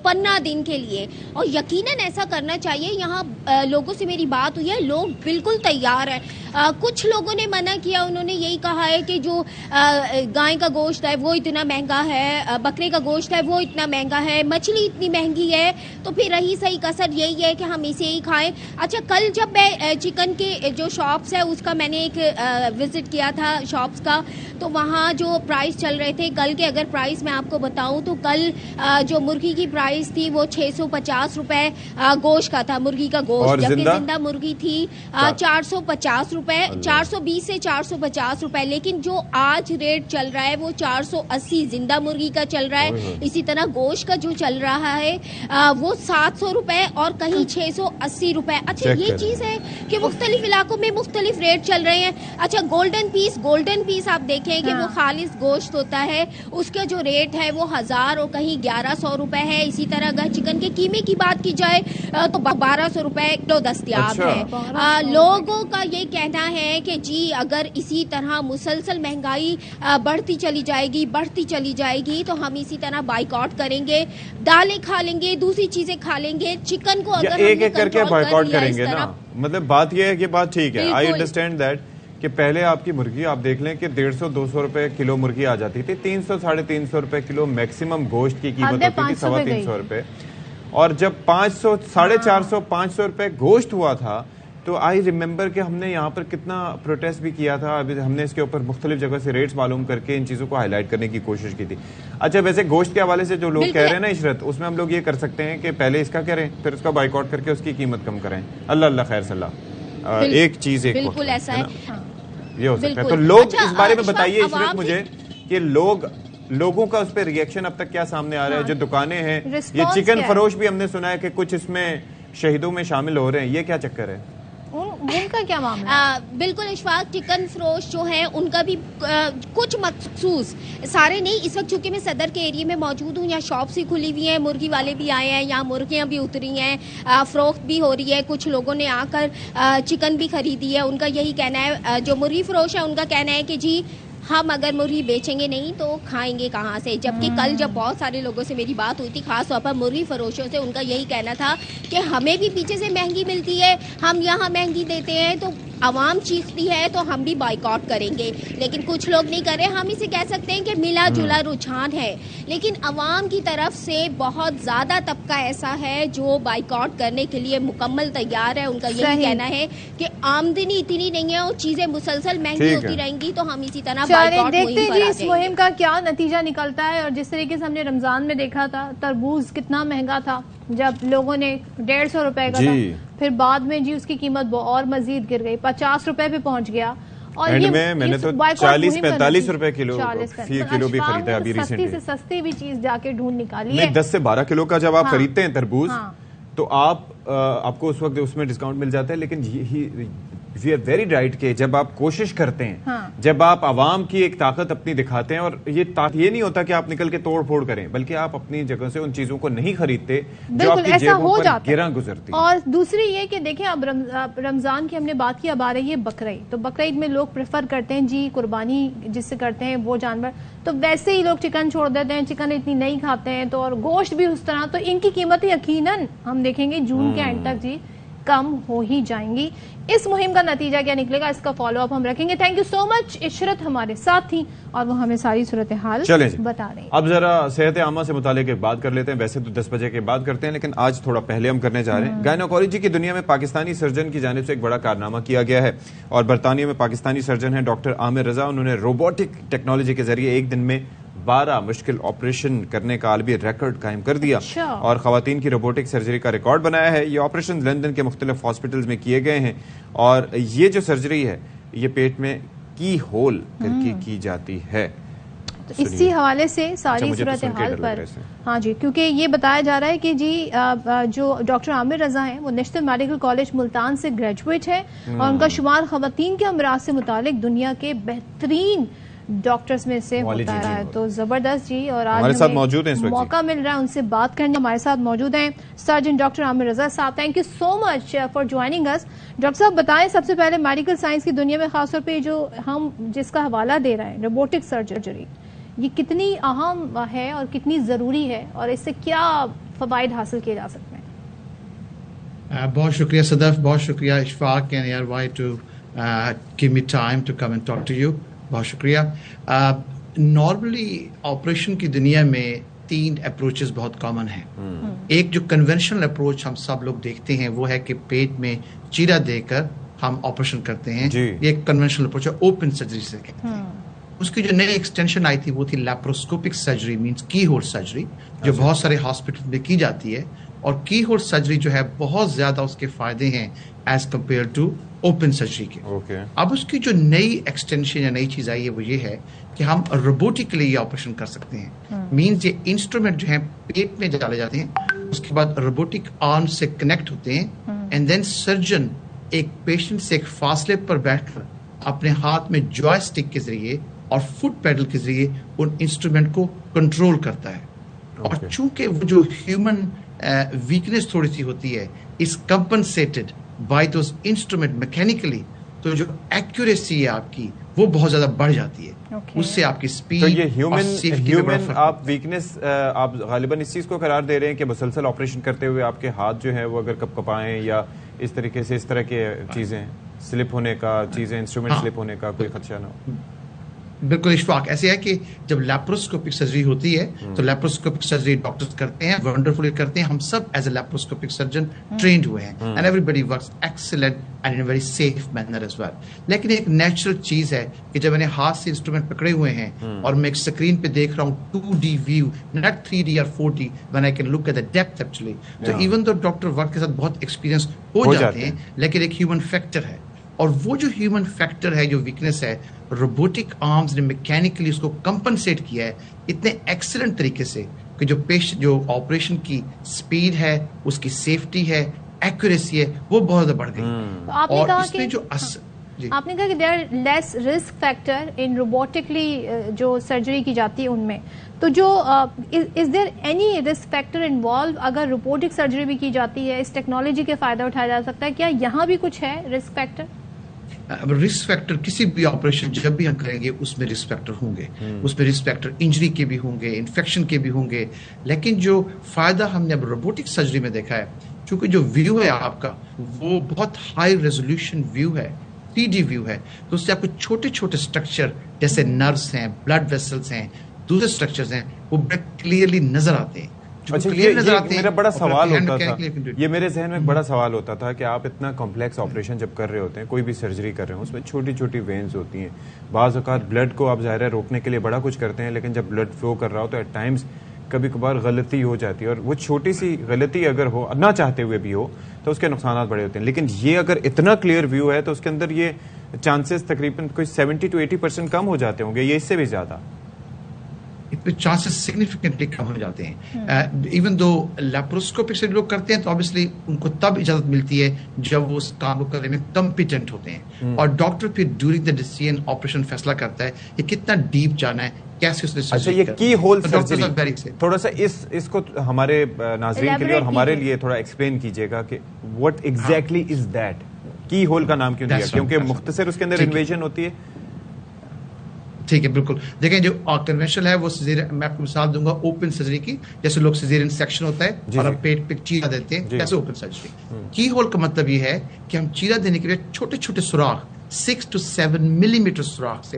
15 दिन के लिए और यकीनन ऐसा करना चाहिए। यहाँ लोगों से मेरी बात हुई है, लोग बिल्कुल तैयार हैं। कुछ लोगों ने मना किया, उन्होंने यही कहा है कि जो गाय का गोश्त है वो इतना महंगा है, बकरे का गोश्त है वो इतना महंगा है, मछली इतनी महंगी है, तो फिर रही सही कसर यही है कि हम इसे ही खाएं। अच्छा, कल जब मैं चिकन के जो शॉप्स है उसका मैंने एक विजिट किया था शॉप्स का, तो वहाँ जो प्राइस चल रहे थे कल के, अगर प्राइस मैं आपको बताऊं तो कल जो मुर्गी की प्राइस थी वो 650 रुपए गोश्त का था, मुर्गी का गोश्त, जबकि जिंदा मुर्गी थी 450 रुपए, 420 से 450 रुपए। लेकिन जो आज रेट चल रहा है वो 480 जिंदा मुर्गी का चल रहा है। इसी तरह गोश्त का जो चल रहा है वो 700 रुपए और कहीं 680 रुपए। अच्छा, ये चीज है कि मुख्तलिफ इलाकों में मुख्तलिफ रेट चल रहे हैं। अच्छा, गोल्डन पीस आप देखें कि वो खालिस गोश्त होता है, उसका जो रेट है वो 1000 और कहीं 1100 रुपए है। इसी तरह अगर चिकन के कीमे की बात की जाए तो 1200 रुपए किलो दस्तयाब है। लोगों का ये कहना है कि जी अगर इसी तरह मुसलसल महंगाई बढ़ती चली जाएगी तो हम इसी तरह बाइकआउट करेंगे, दालें खा लेंगे, दूसरी चीजें खा लेंगे, चिकन को अगर एक एक करके बाइकआउट करेंगे ना। मतलब बात ये है कि बात ठीक है, आई अंडरस्टैंड दैट कि पहले आपकी मुर्गी आप देख लें कि 150-200 रुपए किलो मुर्गी आ जाती थी, 300-350 रुपए किलो मैक्सिमम गोश्त की कीमत होती थी, 350 रुपए। और जब 500, 450, 500 रुपए गोश्त हुआ था तो आई रिमेम्बर कि हमने यहाँ पर कितना प्रोटेस्ट भी किया था। अभी हमने इसके ऊपर मुख्तलिफ जगह से रेट्स मालूम करके इन चीज़ों को हाईलाइट करने की कोशिश की थी। अच्छा, वैसे गोश्त के हवाले से जो लोग कह रहे हैं ना इशरत, उसमें हम लोग ये कर सकते हैं कि पहले इसका करें फिर उसका बाइकआउट करके उसकी कीमत कम करें। अल्लाह खैर सलाह, एक चीज़ एक बिल्कुल ऐसा है, ये हो सकता है। तो लोग इस बारे में बताइए इशरत मुझे कि लोगों का उस पर रिएक्शन अब तक क्या सामने आ रहा है। जो दुकानें हैं, ये चिकन फरोश भी हमने सुना है कि कुछ इसमें शहीदों में शामिल हो रहे हैं, ये क्या चक्कर है, उनका क्या मामला? बिल्कुल इशफाक, चिकन फरोश जो है उनका भी कुछ मखसूस, सारे नहीं, इस वक्त चूंकि मैं सदर के एरिया में मौजूद हूँ, यहाँ शॉप्स भी खुली हुई हैं, मुर्गी वाले भी आए हैं, यहाँ मुर्गियाँ भी उतरी हैं, फरोख्त भी हो रही है, कुछ लोगों ने आकर चिकन भी खरीदी है। उनका यही कहना है, जो मुर्गी फरोश है उनका कहना है कि जी हम अगर मुर्गी बेचेंगे नहीं तो खाएंगे कहाँ से। जबकि कल जब बहुत सारे लोगों से मेरी बात हुई थी, खास तौर पर मुर्गी फरोशों से, उनका यही कहना था कि हमें भी पीछे से महंगी मिलती है, हम यहाँ महंगी देते हैं, तो आवाम चीखती है तो हम भी बाइकआउट करेंगे। लेकिन कुछ लोग नहीं कर रहे। हम इसे कह सकते हैं कि मिला जुला रुझान है, लेकिन आवाम की तरफ से बहुत ज्यादा तबका ऐसा है जो बाइकआउट करने के लिए मुकम्मल तैयार है। उनका यही कहना है कि आमदनी इतनी नहीं है और चीजें मुसलसल महंगी होती रहेंगी तो हम इसी तरह देखते हैं इस मुहिम का क्या नतीजा निकलता है। और जिस तरीके से हमने रमजान में देखा था, तरबूज कितना महंगा था जब लोगों ने 150 रुपए का था, फिर बाद में जी उसकी कीमत और मजीद गिर गई, 50 रुपए पे पहुंच गया। और ये मैंने तो 40-45 रुपए किलो भी खरीदा अभी सस्ती से सस्ती भी चीज जाके ढूंढ निकाली है। 10 से 12 किलो का जब आप खरीदते हैं तरबूज, तो आपको उस वक्त उसमें डिस्काउंट मिल जाता है। लेकिन वी आर वेरी राइट के जब आप कोशिश करते हैं, जब आप आवाम की एक ताकत अपनी दिखाते हैं, और ये नहीं होता कि आप निकल के तोड़ फोड़ करें, बल्कि आप अपनी जगह से उन चीजों को नहीं खरीदते जो आपकी जेबों पर गिरा गुजरती। और दूसरी ये कि देखें, अब रमजान की हमने बात की, अब आ रही है बकरीद। तो बकरीद में लोग प्रेफर करते हैं जी कुर्बानी जिससे करते हैं वो जानवर, तो वैसे ही लोग चिकन छोड़ देते हैं, चिकन इतनी नहीं खाते हैं, तो और गोश्त भी उस तरह। तो इनकी कीमत यकीनन हम देखेंगे जून के एंड तक जी कम हो ही जाएंगी। इस मुहिम का नतीजा क्या निकलेगा, इसका फॉलोअप हम रखेंगे। Thank you so much. Ishrat हमारे साथ थी और वो हमें सारी सूरत हाल बता रही है। अब जरा सेहत आमा से मुतालिक एक बात कर लेते हैं। वैसे तो 10 बजे के बाद करते हैं, लेकिन आज थोड़ा पहले हम करने जा रहे हैं। गायनोकोलॉजी की दुनिया में पाकिस्तानी सर्जन की जानिब से एक बड़ा कारनामा किया गया है और बरतानिया में पाकिस्तानी सर्जन है डॉक्टर आमिर रजा। उन्होंने रोबोटिक टेक्नोलॉजी के जरिए एक दिन में 12 मुश्किल ऑपरेशन करने का आलमी रिकॉर्ड कायम कर दिया और खवातीन की रोबोटिक सर्जरी का रिकॉर्ड बनाया है। ये ऑपरेशन लंदन के मुख्तलिफ हॉस्पिटल्स में किए गए हैं और ये जो सर्जरी है ये पेट में की होल करके की जाती है। तो इसी हवाले से सारी सूरत हाल पर हाँ जी, क्योंकि ये बताया जा रहा है कि जी जो डॉक्टर आमिर रजा हैं वो नेशनल मेडिकल कॉलेज मुल्तान से ग्रेजुएट है और उनका शुमार खवातीन के अमराज से मुतालिक दुनिया के बेहतरीन डॉक्टर्स में से होता है। तो जबरदस्त जी। और आज हमारे साथ मौजूद हैं, मौका मिल रहा है उनसे बात करने। हमारे साथ मौजूद हैं सर्जन डॉक्टर आमिर रजा साहब। Thank you so much for joining us. Doctor साहब बताएं सबसे पहले मेडिकल साइंस की दुनिया में खासतौर पे जो हम जिसका हवाला दे रहे हैं रोबोटिक सर्जरी, ये कितनी अहम है और कितनी जरूरी है और इससे क्या फवाइद हासिल किए जा सकते हैं? बहुत शुक्रिया सदफ, बहुत शुक्रिया इशफाक एंड यार why to give me time to come and talk to you. बहुत शुक्रिया। नॉर्मली ऑपरेशन की दुनिया में 3 अप्रोचेस बहुत कॉमन हैं। एक जो कन्वेंशनल अप्रोच हम सब लोग देखते हैं वो है कि पेट में चीरा देकर हम ऑपरेशन करते हैं। ये एक कन्वेंशनल अप्रोच है, ओपन सर्जरी से कहते हैं। उसकी जो नई एक्सटेंशन आई थी वो थी लैप्रोस्कोपिक सर्जरी, मींस की होल सर्जरी, जो बहुत सारे हॉस्पिटल में की जाती है। और की होल सर्जरी जो है बहुत ज्यादा उसके फायदे हैं as compared to open surgery के। अब उसकी जो नई एक्सटेंशन या नई चीज आई है वो ये है कि हम रोबोटिकली ये ऑपरेशन कर सकते हैं। मींस ये इंस्ट्रूमेंट जो है पेट में डाले जाते हैं, उसके बाद रोबोटिक आर्म से कनेक्ट होते हैं एंड देन सर्जन एक पेशेंट से एक फासले पर बैठकर अपने हाथ में जॉयस्टिक के जरिए और फुट पैडल के जरिए उन इंस्ट्रूमेंट को कंट्रोल करता है। और चूंकि वो जो ह्यूमन वीकनेस थोड़ी सी होती है is compensated by those instrument mechanically, तो जो एक्यूरेसी है आपकी वो बहुत ज्यादा बढ़ जाती है। उससे आपकी स्पीड। तो ये ह्यूमन आप वीकनेस आप गालिबन इस चीज को करार दे रहे हैं कि मुसलसल ऑपरेशन करते हुए आपके हाथ जो है वो अगर कपकपाएं या इस तरीके से इस तरह की चीजें स्लिप होने का, चीजें इंस्ट्रूमेंट स्लिप होने का कोई खदशा ना हो? बिल्कुल इशफाक, ऐसे है कि जब लैप्रोस्कोपिक सर्जरी होती है तो लैप्रोस्कोपिक सर्जरी डॉक्टर्स करते हैं, वंडरफुली करते हैं। हम सब as a laparoscopic surgeon trained हुए हैं and everybody works excellent and in very safe manner as well. लेकिन एक नेचुरल चीज है कि जब मैंने हाथ से इंस्ट्रूमेंट पकड़े हुए हैं और मैं एक स्क्रीन पे देख रहा हूँ 2D व्यू, नॉट 3D और 4D, when I can look at the depth actually. तो इवन दो डॉक्टर वर्क के साथ बहुत एक्सपीरियंस हो जाते हैं, लेकिन एक ह्यूमन फैक्टर है। और वो जो ह्यूमन फैक्टर है, जो वीकनेस है, रोबोटिक आर्म्स ने मैकेनिकली उसको कंपनसेट किया है इतने एक्सीलेंट तरीके से कि जो ऑपरेशन की स्पीड है, उसकी सेफ्टी है, एक्यूरेसी है, वो बहुत ज्यादा बढ़ गई। तो आपने कहा कि आपने कहा कि there are less risk factor in robotically जो सर्जरी की जाती है उनमें, तो जो is there any risk factor involve अगर रोबोटिक सर्जरी भी की जाती है? इस टेक्नोलॉजी के फायदा उठाया जा सकता है क्या? यहाँ भी कुछ है रिस्क फैक्टर? रिस्क फैक्टर किसी भी ऑपरेशन जब भी हम करेंगे उसमें रिस्क फैक्टर होंगे। उसमें रिस्क फैक्टर इंजरी के भी होंगे, इन्फेक्शन के भी होंगे। लेकिन जो फायदा हमने अब रोबोटिक सर्जरी में देखा है, क्योंकि जो व्यू है आपका वो बहुत हाई रेजोल्यूशन व्यू है, 3D व्यू है, तो उससे आपको छोटे छोटे स्ट्रक्चर जैसे नर्व्स हैं, ब्लड वेसल्स हैं, दूसरे स्ट्रक्चर्स हैं, वो बड़े क्लियरली नजर आते हैं। अच्छा, ये मेरा बड़ा सवाल होता था, ये मेरे जहन में एक बड़ा सवाल होता था कि आप इतना कॉम्प्लेक्स ऑपरेशन जब कर रहे होते हैं, कोई भी सर्जरी कर रहे हो, उसमें छोटी छोटी वेन्स होती हैं, बाज़ औक़ात ब्लड को आप ज़ाहिर है रोकने के लिए बड़ा कुछ करते हैं, लेकिन जब ब्लड फ्लो कर रहा हो तो एट टाइम्स कभी कभार गलती हो जाती है, और वो छोटी सी गलती अगर हो, ना चाहते हुए भी हो, तो उसके नुकसान बड़े होते हैं। लेकिन ये अगर इतना क्लियर व्यू है तो उसके अंदर ये चांसेस तकरीबन कोई 70 to 80% कम हो जाते होंगे, ये इससे भी ज़्यादा? चांसेस सिग्निफिकेंटली कम हो जाते हैं। इवन दो लैप्रोस्कोपिक से लोग करते हैं तो ऑब्वियसली उनको तब इजाजत मिलती है जब वो उस काम को करने में कॉम्पिटेंट होते हैं, और डॉक्टर फिर ड्यूरिंग द डिसीजन ऑपरेशन फैसला करता है कि कितना डीप जाना है, कैसे उसने। अच्छा, ये की होल सर्जरी थोड़ा सा इसको हमारे नाज़रीन के लिए और हमारे लिए थोड़ा एक्सप्लेन कीजिएगा कि व्हाट एग्जैक्टली इज दैट? की होल का नाम क्यों दिया? क्योंकि मुख्तसर उसके अंदर इन्वेजन होती है। ठीक है, बिल्कुल। देखें, जो कन्वेंशनल है वो सिजेरियन, मैं आपको मिसाल दूंगा ओपन सर्जरी की, जैसे लोग सिजेरियन सेक्शन होता है और हम पेट पे चीरा देते हैं, कैसे ओपन सर्जरी। की होल का मतलब ये है कि हम चीरा देने के लिए छोटे छोटे सुराख 6 to 7 मिलीमीटर सुराख से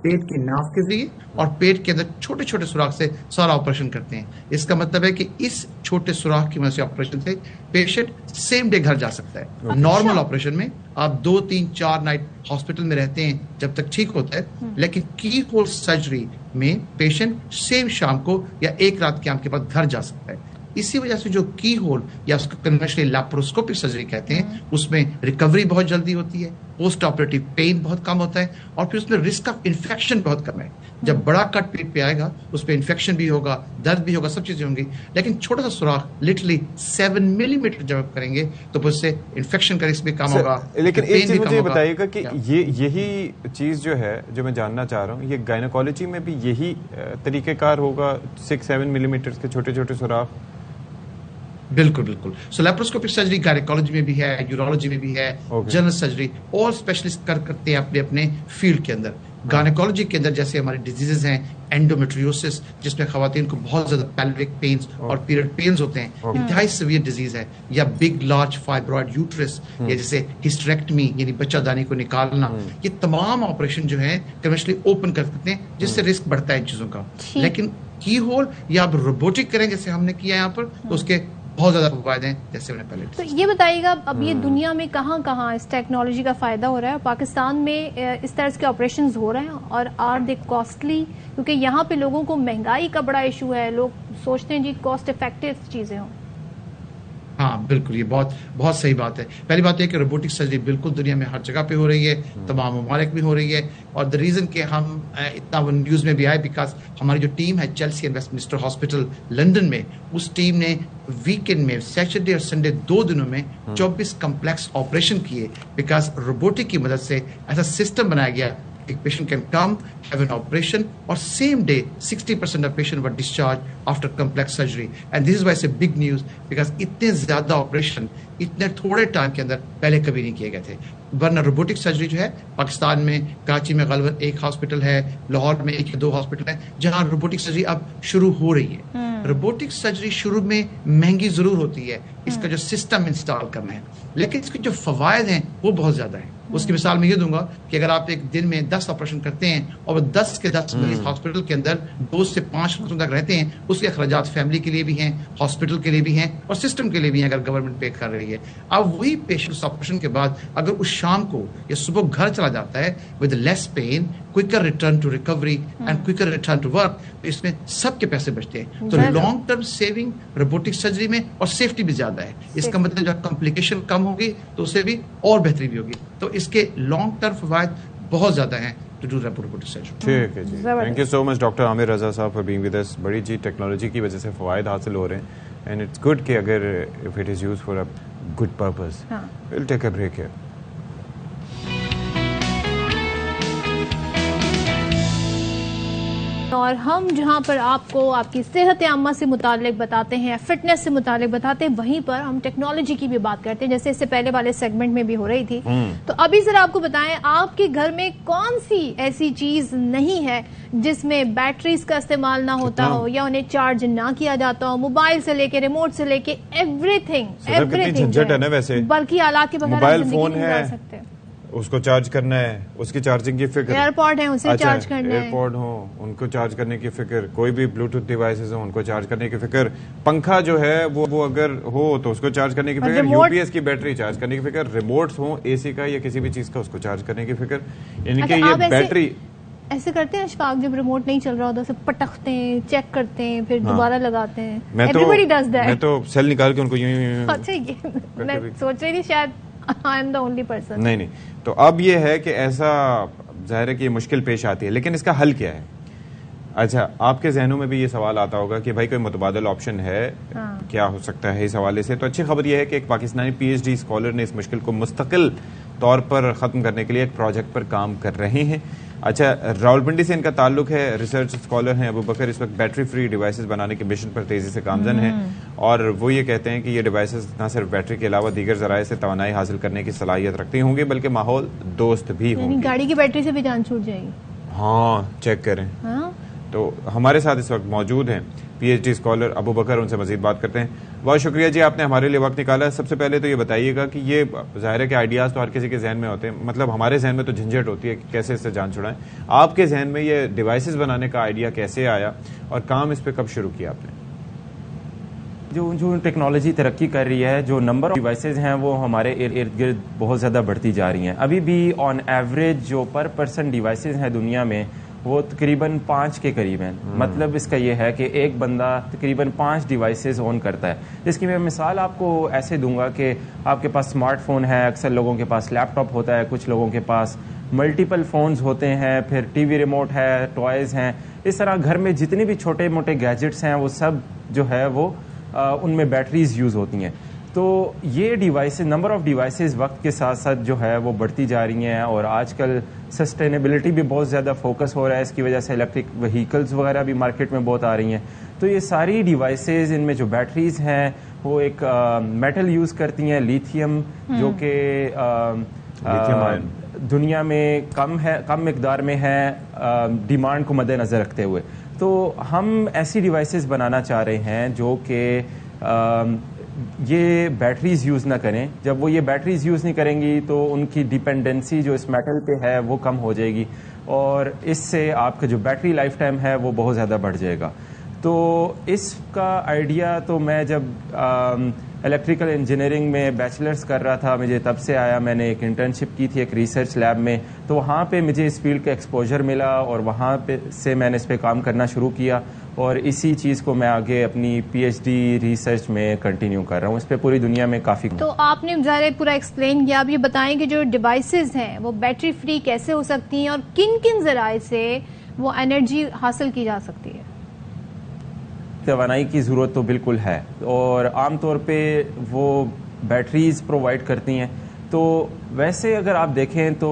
पेट के नाफ के जरिए और पेट के अंदर छोटे छोटे सुराख से सारा ऑपरेशन करते हैं। इसका मतलब है कि इस छोटे सुराख की वजह से ऑपरेशन से पेशेंट सेम डे घर जा सकता है। नॉर्मल ऑपरेशन में आप 2, 3, 4 नाइट हॉस्पिटल में रहते हैं जब तक ठीक होता है, लेकिन की होल सर्जरी में पेशेंट सेम शाम को या एक रात के आम के बाद घर जा सकता है। इसी वजह से जो की होल या उसको कन्वेंशनली लैप्रोस्कोपिक सर्जरी कहते हैं, उसमें रिकवरी बहुत जल्दी होती है, पोस्ट ऑपरेटिव पेन बहुत कम होता है और फिर उसमें रिस्क ऑफ इन्फेक्शन बहुत कम है। जब बड़ा कट पेट पे आएगा उस पर इन्फेक्शन भी होगा, दर्द भी होगा, सब चीजें होंगी, लेकिन छोटा सा सुराख लिटरली 7 मिलीमीटर जब आप करेंगे तो उससे इन्फेक्शन का रिस्क भी कम होगा। लेकिन एक चीज मुझे बताइएगा कि यही चीज जो है जो मैं जानना चाह रहा हूँ, ये गायनोकोलॉजी में भी यही तरीकेकार होगा, 6-7 मिलीमीटर के छोटे छोटे सुराख? बिल्कुल बिल्कुल। सो लैप्रोस्कोपिक सर्जरी गायनेकोलॉजी में भी है, यूरोलॉजी में भी है, जनरल सर्जरी, और स्पेशलिस्ट करते हैं अपने अपने फील्ड के अंदर। गायनेकोलॉजी के अंदर जैसे हमारी डिजीजेस हैं एंडोमेट्रियोसिस, जिसमें खवातीन को बहुत ज्यादा पेल्विक पेन्स और पीरियड पेन्स होते हैं, इंतहाई सीवियर डिजीज है, या बिग लार्ज फाइब्रॉइड यूट्रस, या जैसे हिस्टेरेक्टमी यानी बच्चादानी को निकालना, ये तमाम ऑपरेशन जो है कन्वेंशनली ओपन कर सकते हैं, जिससे रिस्क बढ़ता है इन चीजों का। लेकिन की होल या आप रोबोटिक करें जैसे हमने किया यहाँ पर, तो उसके बहुत ज्यादा फायदे हैं, जैसे मैंने पहले। तो ये बताइएगा, अब ये दुनिया में कहाँ कहाँ इस टेक्नोलॉजी का फायदा हो रहा है? पाकिस्तान में इस तरह के ऑपरेशंस हो रहे हैं और आर दे कॉस्टली? क्योंकि यहाँ पे लोगों को महंगाई का बड़ा इशू है, लोग सोचते हैं जी कॉस्ट इफेक्टिव चीजें हों। हाँ बिल्कुल, ये बहुत बहुत सही बात है। पहली बात है कि रोबोटिक सर्जरी बिल्कुल दुनिया में हर जगह पे हो रही है, तमाम ममालिक में हो रही है, और द रीजन के हम इतना न्यूज में भी आए बिकॉज हमारी जो टीम है Chelsea and Westminster hospital London में, उस टीम ने वीकेंड में सैटरडे और संडे 2 दिनों में 24 कम्प्लेक्स ऑपरेशन किए, बिकॉज रोबोटिक की मदद से ऐसा सिस्टम बनाया गया एक patient can come have an operation और same day 60% of patient were discharge after complex surgery. And this is why से बिग न्यूज, बिकॉज इतने ज्यादा ऑपरेशन इतने थोड़े टाइम के अंदर पहले कभी नहीं किए गए थे। वरना रोबोटिक सर्जरी जो है पाकिस्तान में कराची में गलबन 1 हॉस्पिटल है, लाहौर में 1 या 2 हॉस्पिटल है जहां रोबोटिक सर्जरी अब शुरू हो रही है। रोबोटिक सर्जरी शुरू में महंगी जरूर होती है, इसका जो सिस्टम इंस्टॉल करना है, लेकिन इसके जो फवायद हैं वो बहुत ज्यादा है। उसकी मिसाल मैं ये दूंगा कि अगर आप एक दिन में 10 ऑपरेशन करते हैं और 10 के 10 मरीज हॉस्पिटल के अंदर 2 से 5 महीनों तक रहते हैं, उसके अखराजात फैमिली के लिए भी हैं, हॉस्पिटल के लिए भी हैं और सिस्टम के लिए भी हैं अगर गवर्नमेंट पे कर रही है। अब वही पेशेंट उस ऑपरेशन के बाद अगर उस शाम को या सुबह घर चला जाता है with less pain, quicker return to recovery and quicker return to work, तो इसमें सबके पैसे बचते हैं। तो long term saving robotic surgery में और सेफ्टी भी ज्यादा है। इसका मतलब जब कॉम्प्लिकेशन कम होगी तो उससे भी और बेहतरी भी होगी। तो इसके लॉन्ग टर्म फवायद बहुत ज्यादा हैं टू डू रोबोटिक सर्जरी। ठीक है जी, thank you so much doctor Aamir Raza Sahab for being with us. बड़ी जी टेक्नोलॉजी की वजह से फवायद हासिल हो रहे हैं एंड इट्स गुड कि अगर if it is used for a good purpose. Will take a break here. और हम जहां पर आपको आपकी सेहत आम्मा से मुतालिक बताते हैं, फिटनेस से मुतालिक बताते हैं, वहीं पर हम टेक्नोलॉजी की भी बात करते हैं, जैसे इससे पहले वाले सेगमेंट में भी हो रही थी। तो अभी जरा आपको बताएं, आपके घर में कौन सी ऐसी चीज नहीं है जिसमें बैटरीज का इस्तेमाल ना होता हो या उन्हें चार्ज ना किया जाता हो? मोबाइल से लेके रिमोट से लेके एवरीथिंग, बल्कि आलात के बगैर मोबाइल फोन है, उसको चार्ज करना है, उसकी चार्जिंग की फिक्र, एयरपॉड है उसे चार्ज करना है, एयरपॉड हो उनको चार्ज करने की फिक्र, कोई भी ब्लूटूथ डिवाइसेस हो उनको चार्ज करने की फिक्र, पंखा जो है वो अगर हो तो उसको चार्ज करने की फिक्र, यूपीएस की बैटरी चार्ज करने की फिक्र, रिमोट्स हो एसी का या किसी भी चीज का उसको चार्ज करने की फिक्र। इनके ये बैटरी ऐसे करते हैं अशफाक, जब रिमोट नहीं चल रहा होता उसे पटकते हैं, चेक करते हैं, फिर दोबारा लगाते हैं। Everybody does that. मैं तो सेल निकाल के उनको यूं अच्छा, ये मैं सोच रही थी शायद I am the only person. नहीं, तो अब ये है कि ऐसा जाहिर है कि ये मुश्किल पेश आती है, लेकिन इसका हल क्या है? अच्छा, आपके जहनों में भी ये सवाल आता होगा कि भाई कोई मुतबादल ऑप्शन है, क्या हो सकता है इस हवाले से? तो अच्छी खबर यह है कि एक पाकिस्तानी पीएचडी स्कॉलर ने इस मुश्किल को मुस्तकिल तौर पर ख़त्म करने के लिए एक प्रोजेक्ट पर काम कर रहे हैं। अच्छा, रावलपिंडी से इनका ताल्लुक है, रिसर्च स्कॉलर हैं अबू बकर, इस वक्त बैटरी फ्री डिवाइसेस बनाने के मिशन पर तेजी से कामजन हैं और वो ये कहते हैं कि ये डिवाइसेस न सिर्फ बैटरी के अलावा दीगर जराए से तवानाई हासिल करने की सलाहियत रखती होंगी बल्कि माहौल दोस्त भी होंगी। गाड़ी की बैटरी से भी जान छूट जाएगी। हाँ, चेक करें। हाँ? तो हमारे साथ इस वक्त मौजूद हैं पीएचडी स्कॉलर अबू बकर, उनसे मजीद बात करते हैं। बहुत शुक्रिया जी, आपने हमारे लिए वक्त निकाला। सबसे पहले तो ये बताइएगा कि ये ज़ाहिर है कि आइडियाज़ तो हर किसी के जहन में होते हैं, मतलब हमारे जहन में तो झंझट होती है कि कैसे इससे जान छुड़ाएं। आपके जहन में ये डिवाइसेस बनाने का आइडिया कैसे आया और काम इस पर कब शुरू किया आपने? जो टेक्नोलॉजी तरक्की कर रही है, जो नंबर ऑफ डिवाइसेज हैं वो हमारे इर्द गिर्द बहुत ज़्यादा बढ़ती जा रही हैं। अभी भी ऑन एवरेज जो पर पर्सन डिवाइसेज हैं दुनिया में वो तकरीबन 5 के करीब हैं। मतलब इसका ये है कि एक बंदा तकरीबन 5 डिवाइसेस ओन करता है। जिसकी मैं मिसाल आपको ऐसे दूंगा कि आपके पास स्मार्टफोन है, अक्सर लोगों के पास लैपटॉप होता है, कुछ लोगों के पास मल्टीपल फ़ोन्स होते हैं, फिर टीवी रिमोट है, टॉयज़ हैं। इस तरह घर में जितने भी छोटे मोटे गैजेट्स हैं वो सब जो है वो उनमें बैटरीज यूज़ होती हैं। तो ये डिवाइसेस, नंबर ऑफ़ डिवाइसेस वक्त के साथ साथ जो है वो बढ़ती जा रही हैं और आजकल सस्टेनेबिलिटी भी बहुत ज़्यादा फोकस हो रहा है। इसकी वजह से इलेक्ट्रिक व्हीकल्स वगैरह भी मार्केट में बहुत आ रही हैं। तो ये सारी डिवाइसेस, इनमें जो बैटरीज हैं वो एक मेटल यूज़ करती हैं, लिथियम, जो कि दुनिया में कम मिकदार में है डिमांड को मद्देनज़र रखते हुए। तो हम ऐसी डिवाइसेस बनाना चाह रहे हैं जो कि ये बैटरीज यूज़ ना करें। जब वो ये बैटरीज यूज़ नहीं करेंगी तो उनकी डिपेंडेंसी जो इस मेटल पे है वो कम हो जाएगी और इससे आपका जो बैटरी लाइफ टाइम है वो बहुत ज़्यादा बढ़ जाएगा। तो इसका आइडिया तो मैं जब इलेक्ट्रिकल इंजीनियरिंग में बैचलर्स कर रहा था, मुझे तब से आया। मैंने एक इंटर्नशिप की थी एक रिसर्च लैब में, तो वहाँ पे मुझे इस फील्ड का एक्सपोजर मिला और वहाँ पे से मैंने इस पे काम करना शुरू किया और इसी चीज़ को मैं आगे अपनी पीएचडी रिसर्च में कंटिन्यू कर रहा हूँ। इस पे पूरी दुनिया में काफ़ी। तो आपने ज़रा पूरा एक्सप्लेन किया। आप ये बताएं कि जो डिवाइसेस हैं वो बैटरी फ्री कैसे हो सकती हैं और किन किन ज़राए से वो एनर्जी हासिल की जा सकती है? तवानाई की ज़रूरत तो बिल्कुल है और आमतौर पे वो बैटरीज प्रोवाइड करती हैं। तो वैसे अगर आप देखें तो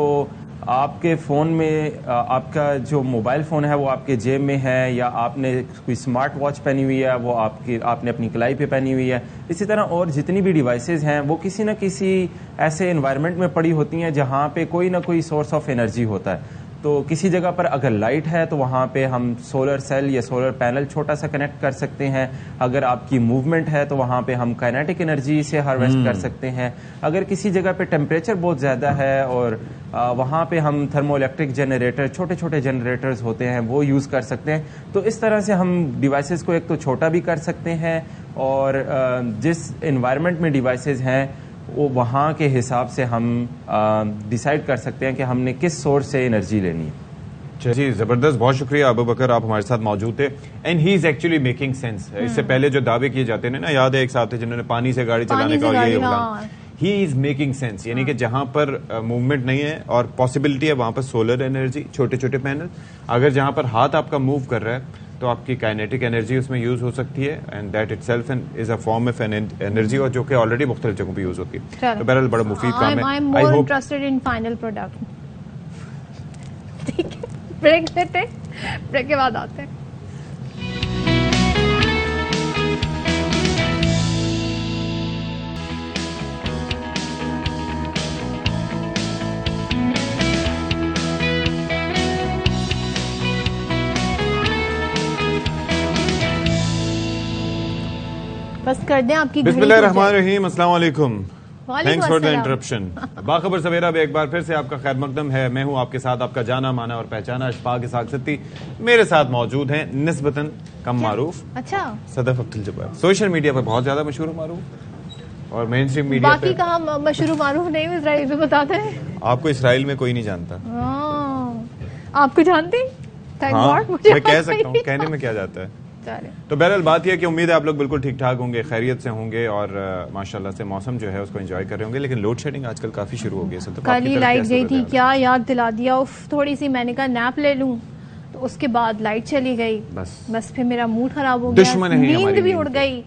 आपके फ़ोन में आपका जो मोबाइल फ़ोन है वो आपके जेब में है, या आपने कोई स्मार्ट वॉच पहनी हुई है वो आपने अपनी कलाई पे पहनी हुई है। इसी तरह और जितनी भी डिवाइसेस हैं वो किसी न किसी ऐसे एनवायरनमेंट में पड़ी होती हैं जहाँ पे कोई ना कोई सोर्स ऑफ एनर्जी होता है। तो किसी जगह पर अगर लाइट है तो वहाँ पे हम सोलर सेल या सोलर पैनल छोटा सा कनेक्ट कर सकते हैं। अगर आपकी मूवमेंट है तो वहाँ पे हम काइनेटिक एनर्जी से हार्वेस्ट कर सकते हैं। अगर किसी जगह पे टेम्परेचर बहुत ज़्यादा है और वहाँ पे हम थर्मोइलेक्ट्रिक जनरेटर, छोटे छोटे जनरेटर्स होते हैं, वो यूज़ कर सकते हैं। तो इस तरह से हम डिवाइसेस को एक तो छोटा भी कर सकते हैं और जिस एनवायरनमेंट में डिवाइसेस हैं वो वहाँ के हिसाब से हम डिसाइड कर सकते हैं कि हमने किस सोर्स से एनर्जी लेनी है। जी ज़बरदस्त, बहुत शुक्रिया अबू बकर, आप हमारे साथ मौजूद थे। And he is actually making sense. इससे पहले जो दावे किए जाते हैं ना, याद है एक साहब थे जिन्होंने पानी से गाड़ी चलाने का और ये उड़ान, ही इज़ मेकिंग सेंस। यानी कि जहाँ पर मूवमेंट नहीं है और पॉसिबिलिटी है वहाँ पर सोलर एनर्जी, छोटे छोटे पैनल। अगर जहाँ पर हाथ आपका मूव कर रहा है तो आपकी काइनेटिक एनर्जी उसमें यूज हो सकती है and that itself is a form of energy, और जो कि ऑलरेडी मुख्तलिफ जगहों पे यूज होती है। तो बहरहाल बड़ा मुफीद काम है। I am more interested in final product. ठीक है, ब्रेक लेते हैं, ब्रेक के बाद आते हैं। बस कर दें आपकी। बिस्मिल्लाहिर्रहमानिर्रहीम, अस्सलाम वालेकुम, थैंक्स फॉर द वालेकुम इंटरप्शन। बाखबर सवेरा में एक बार फिर से आपका खैर मकदम है। मैं हूं आपके साथ आपका जाना माना और पहचाना अशफाक इसाक सिद्दी। मेरे साथ मौजूद हैं निस्बतन कम मारूफ सदफ अब्दुल जब्बार। सोशल मीडिया पर बहुत ज्यादा मशहूर मारूफ और मेन स्ट्रीम मीडिया बाकी कहाँ मशहूर मारूफ नहीं, इसराइल में बताते हैं। आपको इसराइल में कोई नहीं जानता। आपको जानती? मैं कह सकता हूँ, कहने में क्या जाता है। तो बहरहाल बात यह कि उम्मीद है आप लोग बिल्कुल ठीक ठाक होंगे, खैरियत से होंगे और माशाल्लाह से मौसम जो है उसको एंजॉय कर रहे होंगे। लेकिन लोड शेडिंग आजकल काफी शुरू हो गई है। कल ही लाइट गई थी, क्या याद दिला दिया। थोड़ी सी मैंने कहा नैप ले लूं तो उसके बाद लाइट चली गई। बस फिर मेरा मूड खराब हो गया, नींद भी उड़ गई,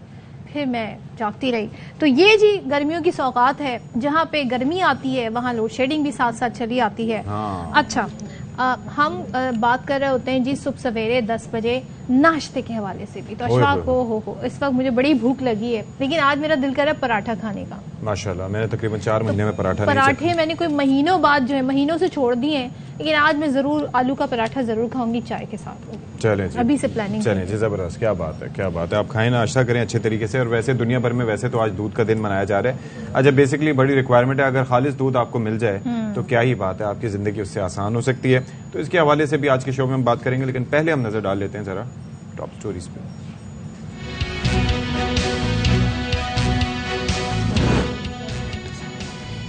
फिर मैं जागती रही। तो ये जी गर्मियों की सौगात है, जहाँ पे गर्मी आती है वहाँ लोड शेडिंग भी साथ साथ चली आती है। अच्छा, हम बात कर रहे होते हैं जी सुबह सवेरे 10 बजे नाश्ते के हवाले से भी। तो अशफाक हो इस वक्त मुझे बड़ी भूख लगी है, लेकिन आज मेरा दिल कर रहा है पराठा खाने का। माशाल्लाह, मैंने तकरीबन 4 महीने में पराठे मैंने कोई महीनों बाद जो है महीनों से छोड़ दिए हैं, लेकिन आज मैं जरूर आलू का पराठा जरूर खाऊंगी चाय के साथ। चलें जी, अभी से प्लानिंग। चलें जी, जबरदस्त, क्या बात है, क्या बात है। आप खाएं, नाश्ता करें अच्छे तरीके से। और वैसे दुनिया भर में वैसे तो आज दूध का दिन मनाया जा रहा है। अच्छा, बेसिकली बड़ी रिक्वायरमेंट है, अगर खालिस दूध आपको मिल जाए तो क्या ही बात है, आपकी जिंदगी उससे आसान हो सकती है। तो इसके हवाले से भी आज के शो में हम बात करेंगे, लेकिन पहले हम नजर डाल लेते हैं जरा टॉप स्टोरीज पे।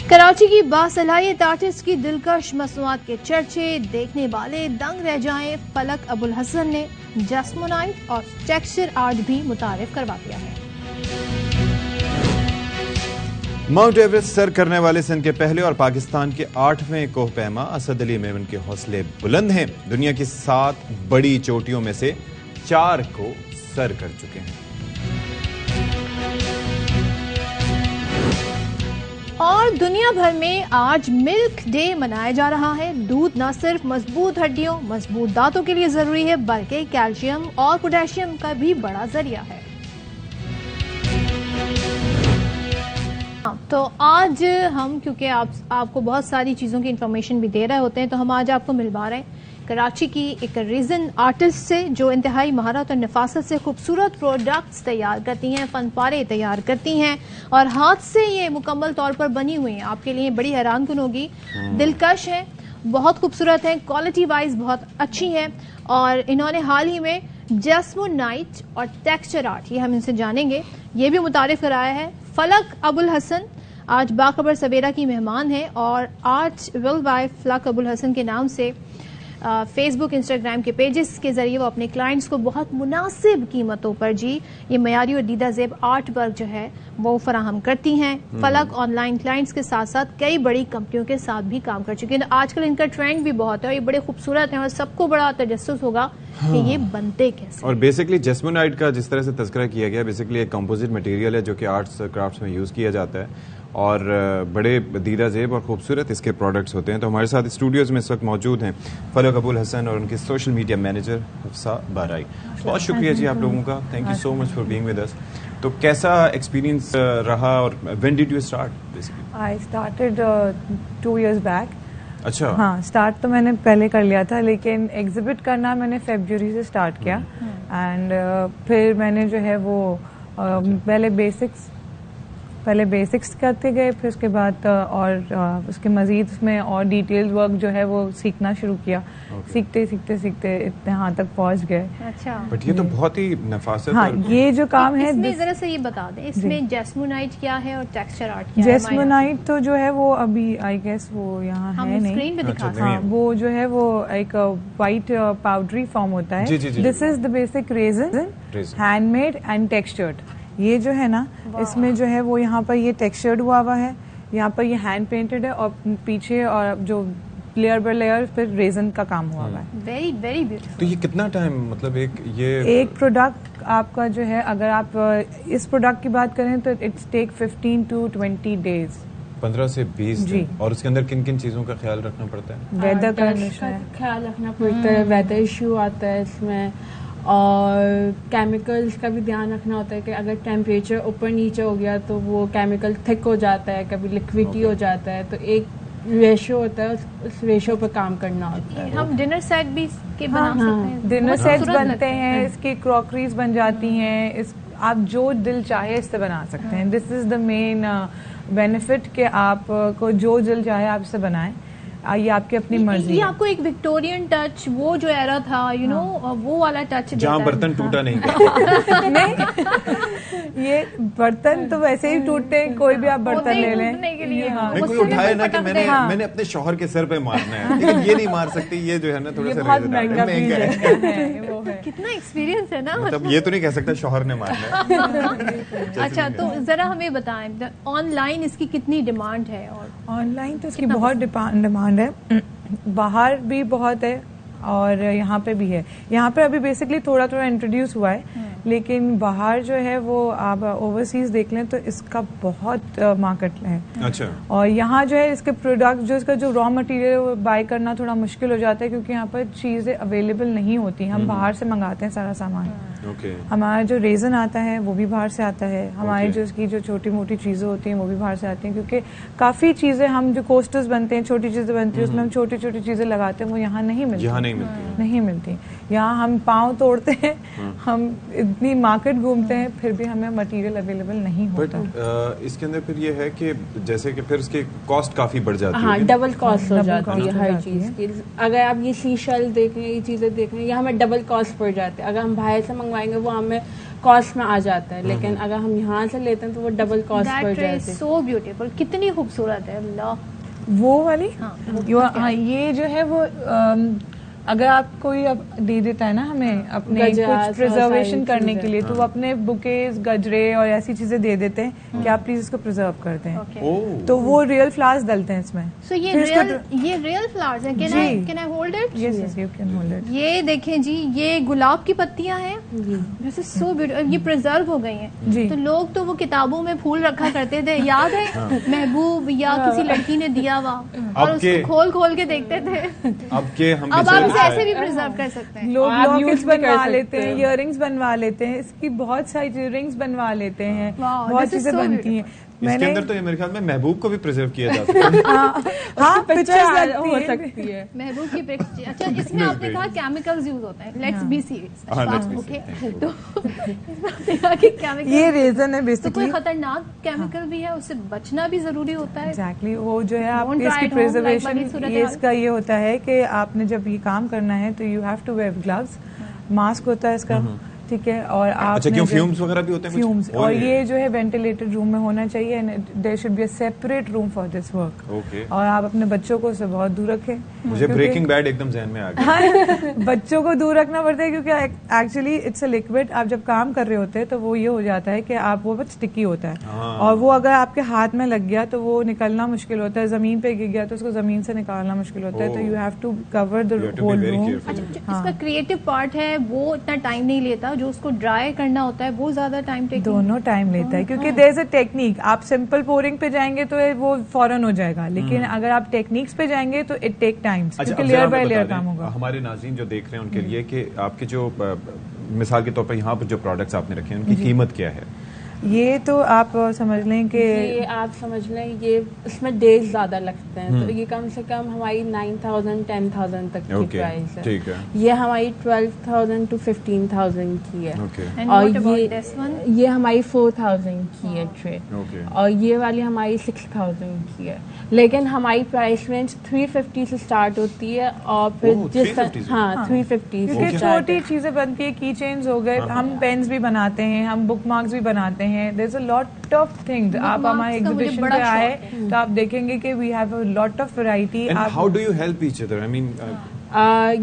कराची की बासलाहियत आर्टिस्ट की दिलकश मसनूआत के चर्चे, देखने वाले दंग रह जाएं। फलक अबुल हसन ने जस्मोनाइट और टेक्सचर आर्ट भी मुतारिफ करवा दिया है। माउंट एवरेस्ट सर करने वाले सिंध के पहले और पाकिस्तान के 8वें कोहपैमा असद अली मेमन के हौसले बुलंद हैं। दुनिया की 7 बड़ी चोटियों में से 4 को सर कर चुके हैं। और दुनिया भर में आज मिल्क डे मनाया जा रहा है। दूध न सिर्फ मजबूत हड्डियों, मजबूत दांतों के लिए जरूरी है, बल्कि कैल्शियम और पोटेशियम का भी बड़ा जरिया है। तो आज हम, क्योंकि आपको बहुत सारी चीज़ों की इंफॉर्मेशन भी दे रहे होते हैं, तो हम आज आपको मिलवा रहे हैं कराची की एक रीजन आर्टिस्ट से जो इंतहाई महारत और नफासत से खूबसूरत प्रोडक्ट्स तैयार करती हैं, फनपारे तैयार करती हैं और हाथ से ये मुकम्मल तौर पर बनी हुई हैं। आपके लिए बड़ी हैरानकुन होगी, दिलकश हैं, बहुत खूबसूरत हैं, क्वालिटी वाइज बहुत अच्छी हैं। और इन्होंने हाल ही में जस्मोनाइट और टेक्सचर आर्ट, ये हम इनसे जानेंगे, ये भी मुतारिफ कराया है। फलक अबुल हसन आज बाखबर सवेरा की मेहमान है और आर्ट विल बाय फलक अबुल हसन के नाम से फेसबुक, इंस्टाग्राम के पेजेस के जरिए वो अपने क्लाइंट्स को बहुत मुनासिब कीमतों पर जी ये मयारी और दीदा ज़ेब आर्ट वर्क जो है वो फराहम करती हैं। फलक ऑनलाइन क्लाइंट्स के साथ साथ कई बड़ी कंपनियों के साथ भी काम कर चुकी हैं। तो आजकल इनका ट्रेंड भी बहुत है और ये बड़े खूबसूरत हैं और सबको बड़ा तजस्सुस होगा कि ये बनते कैसे। और बेसिकली जस्मोनाइट का जिस तरह से तज़किरा किया गया, बेसिकली एक कंपोजिट मटेरियल है जो कि आर्ट्स क्राफ्ट्स में यूज़ किया जाता है और बड़े दीदा ज़ेब और खूबसूरत इसके प्रोडक्ट्स होते हैं। तो हमारे साथ स्टूडियोज़ में इस वक्त मौजूद हैं फलक अबुल हसन और उनके सोशल मीडिया मैनेजर हफ्सा बाराई। बहुत शुक्रिया जी आप लोगों का, thank you so much for being with us. तो कैसा एक्सपीरियंस रहा और when did you start basically? I started 2 years back. अच्छा, हाँ, स्टार्ट तो मैंने पहले कर लिया था, लेकिन एग्जिबिट करना मैंने फरवरी से स्टार्ट किया। एंड फिर मैंने जो है वो पहले बेसिक्स करते गए, फिर उसके बाद और उसके मजीद उसमें और डिटेल वर्क जो है वो सीखना शुरू किया। सीखते इतने हाथ तक पहुंच गए। अच्छा, बट ये तो बहुत ही नफासत। हाँ, ये जो काम है इसमें जरा से ये बता दें, इसमें जस्मोनाइट क्या है और टेक्सचर आर्ट क्या है? जस्मोनाइट तो जो है वो अभी आई गेस वो यहाँ है नहीं, स्क्रीन पे दिखा सकते हाँ, वो जो है वो एक वाइट पाउडरी फॉर्म होता है। This is the basic resin, handmade and textured. ये जो है ना, इसमें जो है वो यहाँ पर ये टेक्सचर्ड हुआ है, यहाँ पर ये हैंड पेंटेड है और पीछे और जो लेयर बाय लेयर फिर रेजन का काम हुआ है। Very very beautiful. तो ये कितना टाइम, मतलब एक प्रोडक्ट आपका जो है, अगर आप इस प्रोडक्ट की बात करें तो इट्स टेक 15 to 20 days, 15 से 20 दिन। और उसके अंदर किन किन चीजों का ख्याल रखना पड़ता है? वेदर का ख्याल रखना पड़ता है, वेदर इशू आता है इसमें, और केमिकल्स का भी ध्यान रखना होता है कि अगर टेम्परेचर ऊपर नीचे हो गया तो वो केमिकल थिक हो जाता है, कभी लिक्विडी हो जाता है। तो एक रेशो होता है, उस रेशो पर काम करना होता है। हम डिनर सेट भी के बना सकते हैं, डिनर सेट्स बनते हैं, इसकी क्रॉकरीज बन जाती हैं, आप जो दिल चाहे इससे बना सकते हैं। This is the main benefit कि आप को जो दिल चाहे आप इससे बनाएं, ये आपकी अपनी मर्जी। ये आपको एक विक्टोरियन टच, वो जो एरा था यू नो वो वाला टच जहाँ बर्तन टूटा नहीं गया। नहीं, ये बर्तन तो वैसे ही टूटते हैं, कोई भी आप बर्तन ले लें। नहीं, कोई उठाए ना कि मैंने अपने शौहर के सर पे मारना है, लेकिन ये नहीं मार सकती, ये जो है ना थोड़ा सा महंगा है। कितना एक्सपीरियंस है ना, मतलब ये तो नहीं कह सकता शौहर ने मारना है। अच्छा, तो जरा हमें बताएं ऑनलाइन इसकी कितनी डिमांड है? और ऑनलाइन तो इसकी बहुत डिमांड है, बाहर भी बहुत है और यहाँ पे भी है। यहाँ पे अभी बेसिकली थोड़ा इंट्रोड्यूस हुआ है, लेकिन बाहर जो है वो आप ओवरसीज देख लें तो इसका बहुत मार्केट है। अच्छा। और यहाँ जो है इसके प्रोडक्ट जो इसका जो रॉ मटेरियल बाय करना थोड़ा मुश्किल हो जाता है क्योंकि यहाँ पर चीजें अवेलेबल नहीं होती। हम बाहर से मंगाते हैं सारा सामान। हमारा जो रेजन आता है वो भी बाहर से आता है। हमारी जो इसकी जो छोटी मोटी चीजें होती हैं वो भी बाहर से आती हैं क्योंकि काफी चीजें हम जो कोस्टर्स बनते हैं, छोटी चीजें बनती हैं, उसमें हम छोटी छोटी चीजें लगाते हैं, वो यहाँ नहीं मिलती। नहीं मिलती। यहाँ हम पाँव तोड़ते हैं, हम इतनी मार्केट घूमते हैं, फिर भी हमें मटेरियल अवेलेबल नहीं होता। इसके अंदर फिर ये है कि जैसे कि फिर उसकी कॉस्ट काफी बढ़ जाती है। हाँ, डबल कॉस्ट हो जाती है हर चीज की। अगर आप ये सीशल देख रहे हैं, ये चीजें देख रहे हैं, ये हमें डबल कॉस्ट पड़ जाती है। अगर हम बाहर से मंगवाएंगे वो हमें कॉस्ट में आ जाता है, लेकिन अगर हम यहाँ से लेते हैं तो वो डबल कॉस्ट पड़ जाती है। सो ब्यूटीफुल, कितनी खूबसूरत है। अल्लाह, वो वाली ये जो है वो अगर आप कोई अब दे देता है ना हमें अपने कुछ प्रिजर्वेशन करने के लिए, तो वो अपने बुकेज, गजरे और ऐसी चीजें दे देते हैं कि आप प्लीज इसको प्रिजर्व करते हैं। तो वो रियल फ्लावर्स डलते हैं इसमें। सो ये रियल फ्लावर्स हैं। Can I hold it? Yes, you can hold it. ये देखें जी, ये गुलाब की पत्तियां हैं। This is so beautiful. ये प्रिजर्व हो गई हैं। तो लोग तो वो किताबों में फूल रखा करते थे, याद है? महबूब या किसी लड़की ने दिया हुआ, और उसको खोल खोल के देखते थे। अब आप ऐसे भी प्रिजर्व कर सकते हैं। लोग लॉकेट्स बनवा लेते हैं, इयररिंग्स बनवा लेते हैं, इसकी बहुत सारी रिंग्स बनवा लेते हैं, बहुत चीजें बनती हैं। इसके अंदर तो ये मेरे ख्याल में महबूब को भी प्रिजर्व किया जा सकता है। हाँ, पिक्चर्स हो सकती है महबूब की पिक्चर। अच्छा, इसमें आपने कहा केमिकल्स यूज होते हैं। Let's be serious. ओके, तो ये रीजन है बेसिकली। तो कोई खतरनाक केमिकल भी है, उससे बचना भी जरूरी होता है। एग्जैक्टली, वो जो है आपकी इसकी प्रिजर्वेशन इसका ये होता है कि आपने जब ये काम करना है तो you have to wear gloves, mask होता है इसका, ठीक है। और आप अच्छा, क्यों फ्यूम्स वगैरह भी होते हैं? फ्यूम्स, और ये जो है वेंटिलेटेड रूम में होना चाहिए। There should be a separate room for this work. और आप अपने बच्चों को उससे बहुत दूर रखें। मुझे ब्रेकिंग बैड एकदम ज़हन में आ गया। बच्चों को दूर रखना पड़ता है क्योंकि एक्चुअली इट्स अ लिक्विड। आप जब काम कर रहे होते हैं तो वो ये हो जाता है कि आप वो बहुत स्टिकी होता है, और वो अगर आपके हाथ में लग गया तो वो निकलना मुश्किल होता है। जमीन पे गिर गया तो उसको जमीन से निकालना मुश्किल होता है। तो you have to cover the whole room. इसका क्रिएटिव पार्ट है, वो इतना टाइम नहीं लेता। जो उसको ड्राई करना होता है वो ज्यादा टाइम टेकिंग, दोनों टाइम लेता है क्योंकि देयर इज अ टेक्निक। आप सिंपल पोरिंग पे जाएंगे तो वो फौरन हो जाएगा, लेकिन अगर आप टेक्निक्स पे जाएंगे तो इट टेक टाइम्स, क्योंकि लेयर बाय लेयर काम होगा। हमारे नाज़रीन जो देख रहे हैं उनके लिए कि आपके जो मिसाल के तौर पर यहाँ पर जो प्रोडक्ट्स आपने रखे हैं उनकी कीमत क्या है? ये तो आप समझ लें कि ये आप समझ लें ये इसमें डेज ज्यादा लगते हैं, तो ये कम से कम हमारी 9,000 10,000 तक की प्राइस है। ठीक है। ये हमारी 12,000 to 15,000 की है। और ये हमारी 4,000 की है ट्रे, और ये वाली हमारी 6,000 की है। लेकिन हमारी प्राइस रेंज 350 से स्टार्ट होती है, और फिर जिस 350 क्योंकि छोटी चीजें बनती है, की चेन्स हो गए, हम पेन्स भी बनाते हैं, हम बुक मार्क्स भी बनाते हैं। There is a lot of things. आप हमारे एग्जीबिशन पे आए तो आप देखेंगे कि we have a lot of variety. How do you help each other? I mean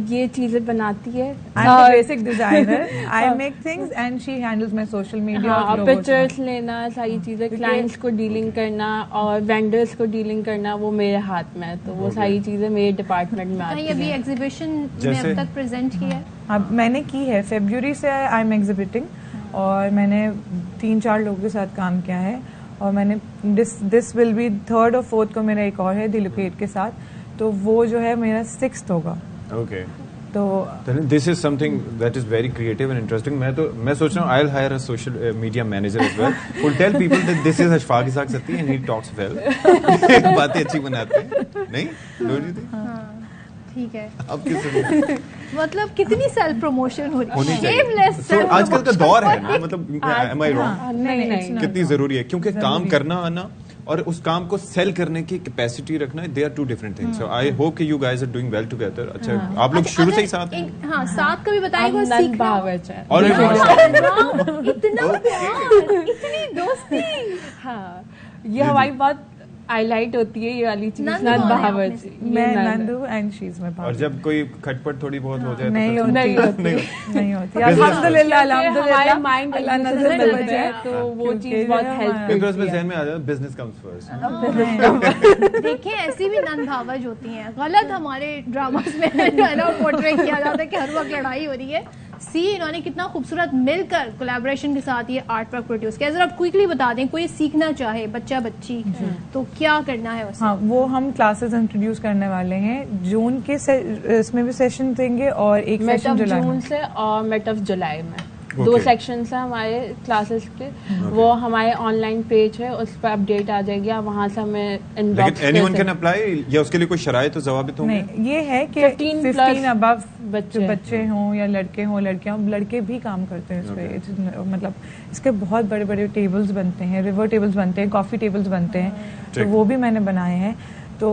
ये चीजें बनाती है। I am basic designer, I make things and she handles my social media. Pictures लेना, सारी चीजें, क्लाइंट्स को डीलिंग करना और वेंडर्स को डीलिंग करना वो मेरे हाथ में है, तो वो सारी चीजें मेरे डिपार्टमेंट में आती हैं। अभी एग्जीबिशन में अब तक प्रेजेंट किया है? अब मैंने की है, फरवरी से आई एम एग्जिबिटिंग, और मैंने 3-4 लोगों के साथ काम किया है। और मैंने दिस विल बी 3rd और 4th को मेरा एक और है दिलुकेट के साथ, तो वो जो है मेरा 6th होगा। ओके, तो this is something that is very creative and interesting. मैं सोच रहा हूँ I will hire a social media manager as well who will tell people that this is Ashfaq Ishaq Satti and he talks well। बातें अच्छी बनाते हैं, नहीं? Don't you think? ठीक है। अब किस मतलब कितनी सेल्फ प्रमोशन हो रही है, शेमलेस। आजकल का दौर है ना, मतलब am I wrong? नहीं, कितनी जरूरी है, क्योंकि काम करना आना और उस काम को सेल करने की कैपेसिटी रखना, they are 2 different things। So I hope कि you guys are doing well together। अच्छा, आप लोग शुरू से ही साथ हैं? हाँ, साथ का भी बताएंगे, सीखना और इतनी दोस्ती। हाँ, ये हमारी बहुत हाईलाइट होती है, ये वाली चीज। नंद बहावत, मैं Nandu and she is my partner. और जब कोई खटपट थोड़ी बहुत हो जाए नहीं होती अल्हम्दुलिल्लाह हमारा माइंड मिलता है, तो वो चीज बहुत हेल्प बिकॉज़ में ज़हन में आ जाता है बिजनेस कम्स फर्स्ट। देखिए, ऐसी भी नंद भावज होती हैं, गलत हमारे ड्रामास में पोर्ट्रे किया जाता है कि हर वक्त लड़ाई हो रही है। सी इन्होंने कितना खूबसूरत मिलकर कोलैबोरेशन के साथ ये आर्ट वर्क प्रोड्यूस किया। जरा आप क्विकली बता दें, कोई सीखना चाहे बच्चा बच्ची तो क्या करना है उसे? हाँ, वो हम क्लासेस इंट्रोड्यूस करने वाले हैं। जून के इसमें भी सेशन देंगे और एक सेशन जुलाई जून से और मिड ऑफ जुलाई में 2 सेक्शंस हैं हमारे क्लासेस के। वो हमारे ऑनलाइन पेज है, उस पर अपडेट आ जाएगी, आप वहाँ से हमें इनबॉक्स। एनीवन कैन अप्लाई या उसके लिए कोई शराइत तो ज़वाबित होंगे? नहीं, ये है कि 15 अबव बच्चे हों या लड़के हों लड़कियां हों, लड़के भी काम करते हैं इस पे। मतलब इसके बहुत बड़े बड़े टेबल्स बनते हैं, रिवर टेबल्स बनते हैं, कॉफी टेबल्स बनते हैं, तो वो भी मैंने बनाए हैं। तो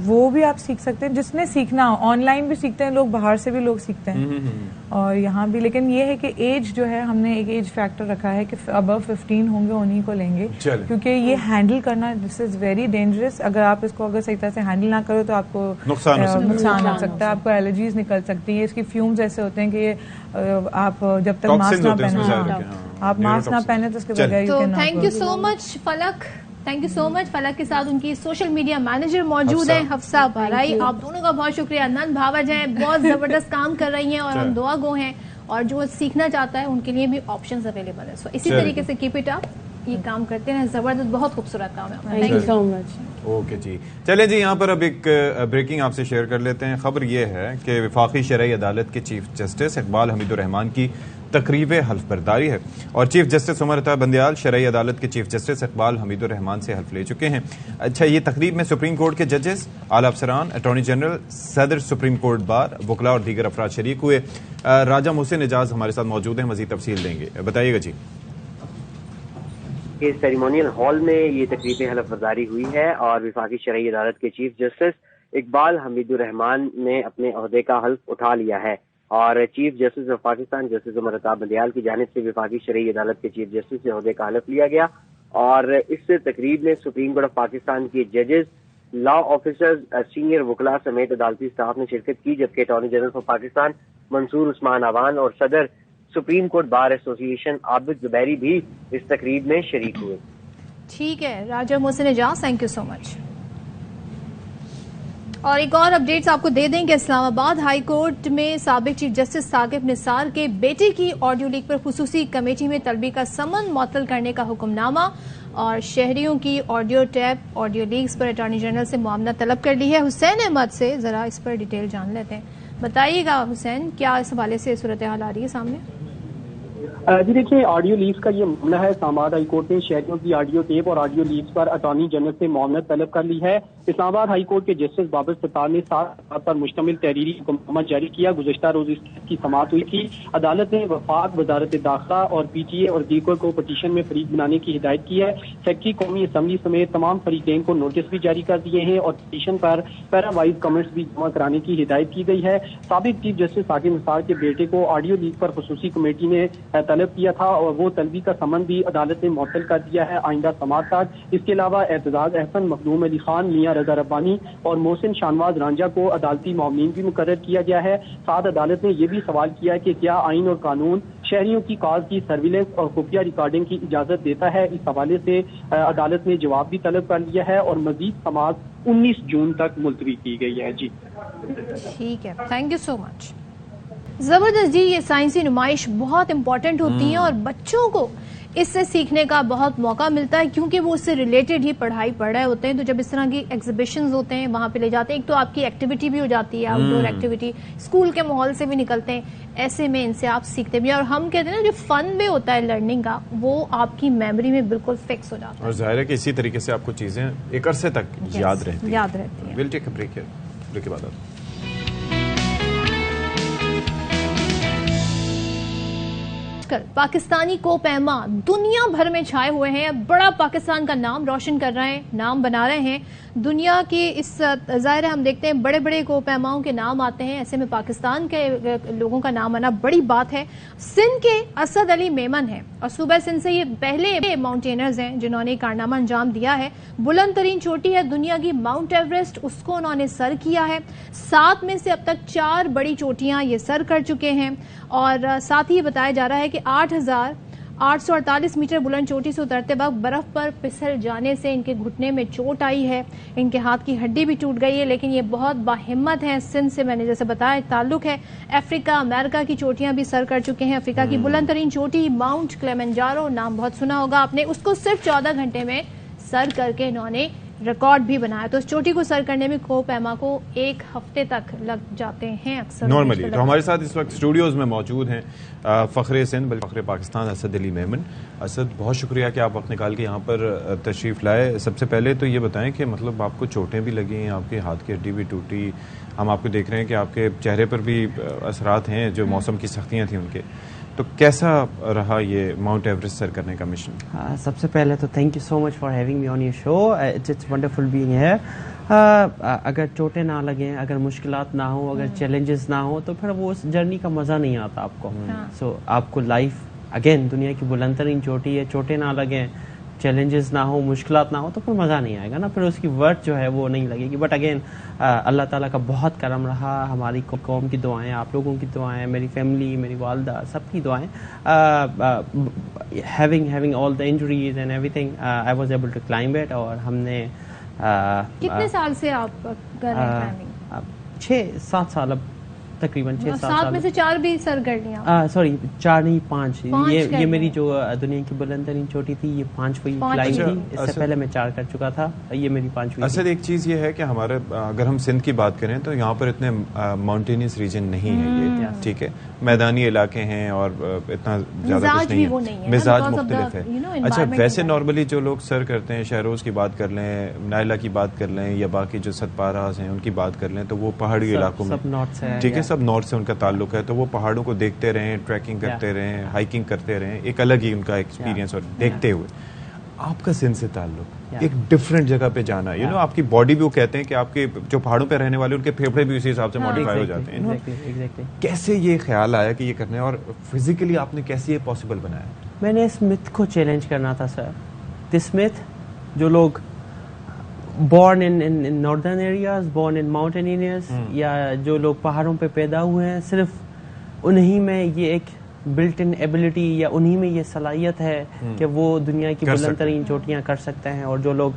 वो भी आप सीख सकते हैं, जिसने सीखना हो। ऑनलाइन भी सीखते हैं लोग, बाहर से भी लोग सीखते हैं और यहाँ भी। लेकिन ये है कि एज जो है, हमने एक एज फैक्टर रखा है कि अबव 15 होंगे उन्हीं को लेंगे, क्योंकि ये हैंडल करना दिस इज वेरी डेंजरस। अगर आप इसको अगर सही तरह से हैंडल ना करो तो आपको नुकसान हो सकता है, आपको एलर्जीज निकल सकती है। इसकी फ्यूम्स ऐसे होते हैं कि आप जब तक मास्क ना पहने, आप मास्क ना पहने तो उसके बगैर। तो थैंक यू सो मच फलक, थैंक यू सो मच। फलक के साथ उनकी सोशल मीडिया मैनेजर मौजूद है हफ्सा बाराई। आप दोनों का बहुत शुक्रिया। नंद भावज हैं, बहुत जबरदस्त काम कर रही हैं और हम दुआ गो हैं, और जो सीखना चाहता है उनके लिए भी ऑप्शंस अवेलेबल है। सो इसी तरीके से कीप इट अप, ये काम करते हैं, जबरदस्त, बहुत खूबसूरत काम है। Thank you so much. Okay जी, चले जी, यहाँ पर अब एक ब्रेकिंग आपसे शेयर कर लेते हैं। खबर ये है कि वफाकी शरई अदालत के चीफ जस्टिस इकबाल हमीदुर्रहमान की तकरीब हल्फ बर्दारी है और चीफ जस्टिस उमर अता बंदयाल शरई अदालत के चीफ जस्टिस इकबाल हमीदुर्रहमान से हल्फ ले चुके हैं। अच्छा, ये तकरीब में सुप्रीम कोर्ट के जजेस, आला अफसरान, अटॉर्नी जनरल, सदर सुप्रीम कोर्ट बार, वकला और दीगर अफराद शरीक हुए। राजा मोहसिन एजाज हमारे साथ मौजूद हैं, मजीद तफसील देंगे, बताइएगा जी। के सेरेमोनियल हॉल में ये तकरीब हल्फ बर्दारी हुई है और वफाकी शरई अदालत के चीफ जस्टिस इकबाल हमीदुर्रहमान ने अपने ओहदे का हल्फ उठा लिया है और chief justice of Pakistan justice Umar Ata Bandial की जानिब से वफाकी शरई अदालत के चीफ जस्टिस से ओहदे का हल्फ लिया गया। और इस तकरीब में सुप्रीम कोर्ट ऑफ पाकिस्तान के जजेस, लॉ ऑफिसर्स, सीनियर वकला समेत अदालती स्टाफ ने शिरकत की, जबकि attorney general of Pakistan Mansoor Usman Awan और सदर supreme court bar association Abid Zubairi भी इस तकरीब में शरीक हुए। ठीक है Raja Mohsin Ijaz, thank you so much. और एक और अपडेट्स आपको दे दें कि इस्लामाबाद हाई कोर्ट में साबिक चीफ जस्टिस साकिब निसार के बेटे की ऑडियो लीक पर खुसूसी कमेटी में तलबी का समन मुअत्तल करने का हुक्मनामा और शहरियों की ऑडियो टैप, ऑडियो लीक्स पर अटॉर्नी जनरल से मुआवना तलब कर ली है। हुसैन अहमद से जरा इस पर डिटेल जान लेते हैं। बताइएगा हुसैन, क्या इस हवाले से सूरत हाल आ रही है सामने? जी देखिए, ऑडियो लीक्स का ये मामला है। इस्लामाबाद हाई कोर्ट ने शहरियों की ऑडियो टेप और ऑडियो लीक्स पर अटॉर्नी जनरल से मुआवनत तलब कर ली है। इस्लामाबाद हाई कोर्ट के जस्टिस बाबर सत्तार ने 7 पर मुश्तमिल तहरीरी हुक्मनामा जारी किया। गुज़श्ता रोज इस केस की समाअत हुई थी। अदालत ने वफाक, वजारत दाखिला और PTA और दीगर को पटिशन में फरीक बनाने की हिदायत की है। सेक्रेटरी कौमी असम्बली समेत तमाम फरीकैन को नोटिस भी जारी कर दिए हैं और पटिशन पर पैरावाइज कमेंट्स भी जमा कराने की हिदायत की गई है। साबिक चीफ जस्टिस साकिब निसार के बेटे को ऑडियो लीक पर खुसूसी कमेटी ने तलब किया था और वो तलबी का समन भी अदालत ने मुअत्तल कर दिया है आइंदा समाअत तक। इसके अलावा एतजाज अहसन, मखदूम अली खान, मियां रजा रब्बानी और मोहसिन शाहनवाज रांझा को अदालती मामलीन भी मुकर्रर किया गया है। साथ अदालत ने यह भी सवाल किया है कि क्या आइन और कानून शहरियों की कॉज की सर्विलेंस और खुफिया रिकॉर्डिंग की इजाजत देता है। इस हवाले से अदालत ने जवाब भी तलब कर लिया है और मजीद समाअत 19 जून तक मुलतवी की गई है। जी ठीक है, थैंक यू सो मच। जबरदस्त जी, ये साइंसी नुमाइश बहुत इंपॉर्टेंट होती है और बच्चों को इससे सीखने का बहुत मौका मिलता है क्योंकि वो उससे रिलेटेड ही पढ़ाई पढ़ रहे होते हैं। तो जब इस तरह की एग्जीबिशंस होते हैं वहां पे ले जाते हैं, एक तो आपकी एक्टिविटी भी हो जाती है, आउटडोर एक्टिविटी, स्कूल के माहौल से भी निकलते हैं, ऐसे में इनसे आप सीखते भी। और हम कहते हैं ना, जो फन में होता है लर्निंग का, वो आपकी मेमोरी में बिल्कुल फिक्स हो जाता है। और जाहिर है कि इसी तरीके से आपको चीजें एक अरसे तक याद रहती है। Will take a break here, break के बाद पाकिस्तानी कोपैमा दुनिया भर में छाए हुए हैं, बड़ा पाकिस्तान का नाम रोशन कर रहे हैं, नाम बना रहे हैं दुनिया के। इस जाहिर है हम देखते हैं बड़े बड़े कोपैमाओं के नाम आते हैं, ऐसे में पाकिस्तान के लोगों का नाम आना बड़ी बात है। सिंध के असद अली मेमन है और सूबा सिंध से ये पहले माउंटेनर्स हैं जिन्होंने कारनामा अंजाम दिया है। बुलंद तरीन चोटी है दुनिया की माउंट एवरेस्ट, उसको उन्होंने सर किया है। 7 में से अब तक 4 बड़ी चोटियां ये सर कर चुके हैं और साथ ही बताया जा रहा है कि 848 मीटर बुलंद चोटी से उतरते वक्त बर्फ पर फिसल जाने से इनके घुटने में चोट आई है, इनके हाथ की हड्डी भी टूट गई है, लेकिन ये बहुत बाहिम्मत हैं। सिंध से मैंने जैसे बताया ताल्लुक है, अफ्रीका अमेरिका की चोटियां भी सर कर चुके हैं। अफ्रीका की बुलंद तरीन चोटी माउंट किलिमंजारो, नाम बहुत सुना होगा आपने, उसको सिर्फ 14 घंटे में सर करके इन्होंने रिकॉर्ड भी बनाया। तो इस चोटी को सर करने में कोपैमा को 1 हफ्ते तक लग जाते हैं अक्सर नॉर्मली। तो हमारे साथ इस वक्त स्टूडियोज में मौजूद हैं फ़ख्रे सिंध बल्कि फ़ख्रे पाकिस्तान असद अली मेमन। असद, बहुत शुक्रिया कि आप वक्त निकाल के यहाँ पर तशरीफ़ लाए। सबसे पहले तो ये बताएं कि मतलब आपको चोटें भी लगी हैं, आपके हाथ की हड्डी भी टूटी, हम आपको देख रहे हैं कि आपके चेहरे पर भी असरात हैं जो मौसम की सख्तियाँ थी उनके, तो कैसा रहा ये माउंट एवरेस्ट सर करने का मिशन? सबसे पहले तो thank you so much for having me on your show, it's wonderful being here. अगर चोटें ना लगें, अगर मुश्किलात ना हो, अगर चैलेंजेस ना हो, तो फिर वो उस जर्नी का मज़ा नहीं आता आपको। सो आपको लाइफ अगेन दुनिया की बुलंद तरीन चोटी है, चोटें ना लगें, चैलेंजेस ना हो, मुश्किलात ना हो, तो फिर मज़ा नहीं आएगा ना, फिर उसकी वर्थ जो है वो नहीं लगेगी। बट अगेन अल्लाह ताला का बहुत करम रहा, हमारी कौम की दुआएं, आप लोगों की दुआएं, मेरी फैमिली, मेरी वालदा, सबकी दुआएं, having all the injuries and everything, I was able to climb it. और हमने कितने साल से आप कर रहे हैं क्लाइंबिंग? 6-7 साल, अब तकरीबन 6-7 साल में से 4 भी सर कर लिया? सॉरी 4 नहीं 5। ये मेरी जो दुनिया की बुलंद तरीन चोटी थी, ये 5वीं क्लाइंब थी। इससे पहले मैं 4 कर चुका था, ये मेरी 5वीं। असद, एक चीज़ ये है कि हमारे अगर हम सिंध की बात करें तो यहाँ पर इतने माउंटेनियस रीजन नहीं है ये, ठीक है, मैदानी इलाके हैं और इतना ज़्यादा कुछ नहीं है, मिजाज मुख्तलिफ है। अच्छा, वैसे नॉर्मली जो लोग सर करते हैं, शहरोज की बात कर लें, नायला की बात कर लें, या बाकी जो सतपाराज हैं उनकी बात कर लें, तो वो पहाड़ी इलाकों में, ठीक है, सब नॉर्थ से उनका ताल्लुक है, तो वो पहाड़ों को देखते रहें, ट्रैकिंग करते रहें, हाइकिंग करते रहें, एक अलग ही उनका एक्सपीरियंस और देखते हुए। आपका सिंध से ताल्लुक, एक डिफरेंट जगह पे जाना, यू नो, आपकी बॉडी भी, वो कहते हैं कि आपके जो पहाड़ों पे रहने वाले उनके फेफड़े भी उसी हिसाब से मॉडिफाई हो जाते हैं। कैसे ये ख्याल आया कि ये करना है, और फिजिकली आपने कैसे ये पॉसिबल बनाया? मैंने इस मिथ को चैलेंज करना था सर। दिस मिथ, जो लोग born in northern areas, born in mountain areas, या जो लोग पहाड़ों पे पैदा हुए हैं, सिर्फ उन्हीं में ये एक बिल्ट इन एबिलिटी या उन्हीं में ये सलाहियत है कि वो दुनिया की बुलंद तरीन चोटियाँ कर सकते हैं। और जो लोग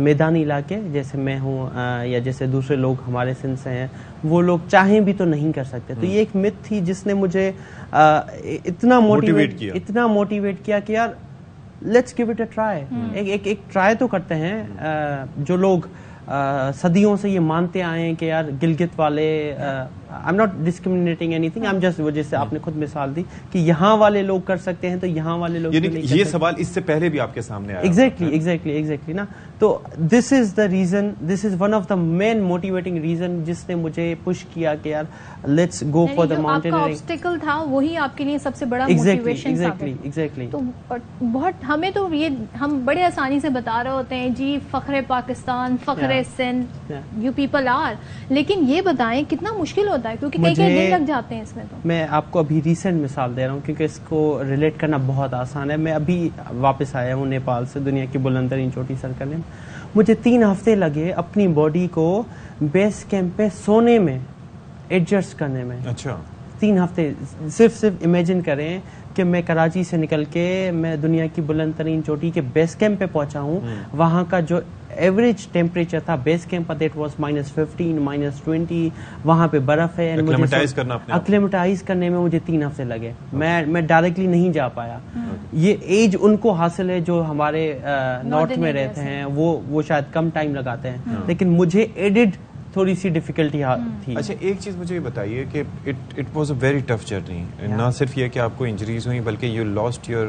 मैदानी इलाके जैसे मैं हूँ या जैसे दूसरे लोग हमारे सिंध से हैं, वो लोग चाहें भी तो नहीं कर सकते। तो ये एक मिथ थी जिसने मुझे इतना मोटिवेट किया कि यार let's give it a try, एक ट्राई तो करते हैं। जो लोग सदियों से ये मानते आए हैं कि यार गिलगित वाले, I am not discriminating anything, I am just, वो जैसे आपने खुद मिसाल दी कि यहाँ वाले लोग कर सकते हैं तो यहाँ वाले लोग ये सवाल इससे पहले भी आपके सामने आया। एग्जैक्टली ना। तो this is the reason, this is one of the main motivating reason जिसने मुझे पुश किया कि यार let's go for the mountaineering. Obstacle था वही आपके लिए सबसे बड़ा मोटिवेशन था। एग्जैक्टली। तो बहुत हमें तो ये हम बड़े आसानी से बता रहे होते हैं जी, फख्रे पाकिस्तान, फख्रे सिंध, यू पीपल आर, लेकिन ये बताएं कितना मुश्किल होता है, क्योंकि कई दिन लग जाते हैं इसमें। तो मैं आपको अभी रिसेंट मिसाल दे रहा हूँ क्योंकि इसको रिलेट करना बहुत आसान है। मैं अभी वापस आया हूँ नेपाल से, दुनिया की बुलंद तरीन चोटी सर करने में। मुझे 3 हफ्ते लगे अपनी बॉडी को बेस कैंप पे सोने में एडजस्ट करने में। अच्छा, 3 हफ्ते। सिर्फ इमेजिन करें कि मैं कराची से निकल के मैं दुनिया की बुलंद तरीन चोटी के बेस कैंप पे पहुंचा हूँ। वहाँ का जो एवरेज टेम्परेचर था बेस कैंप पर, दैट वाज -15, -20, वहाँ पे बर्फ है। एक्लेमेटाइज करने में मुझे 3 हफ्ते लगे। मैं डायरेक्टली नहीं जा पाया। ये एज उनको हासिल है जो हमारे नॉर्थ में रहते हैं, वो शायद कम टाइम लगाते हैं, लेकिन मुझे एडेड थोड़ी सी डिफिकल्टी थी। अच्छा, एक चीज मुझे ये बताइए कि it was a very tough journey. ना सिर्फ ये कि आपको इंजरीज हुई बल्कि you lost your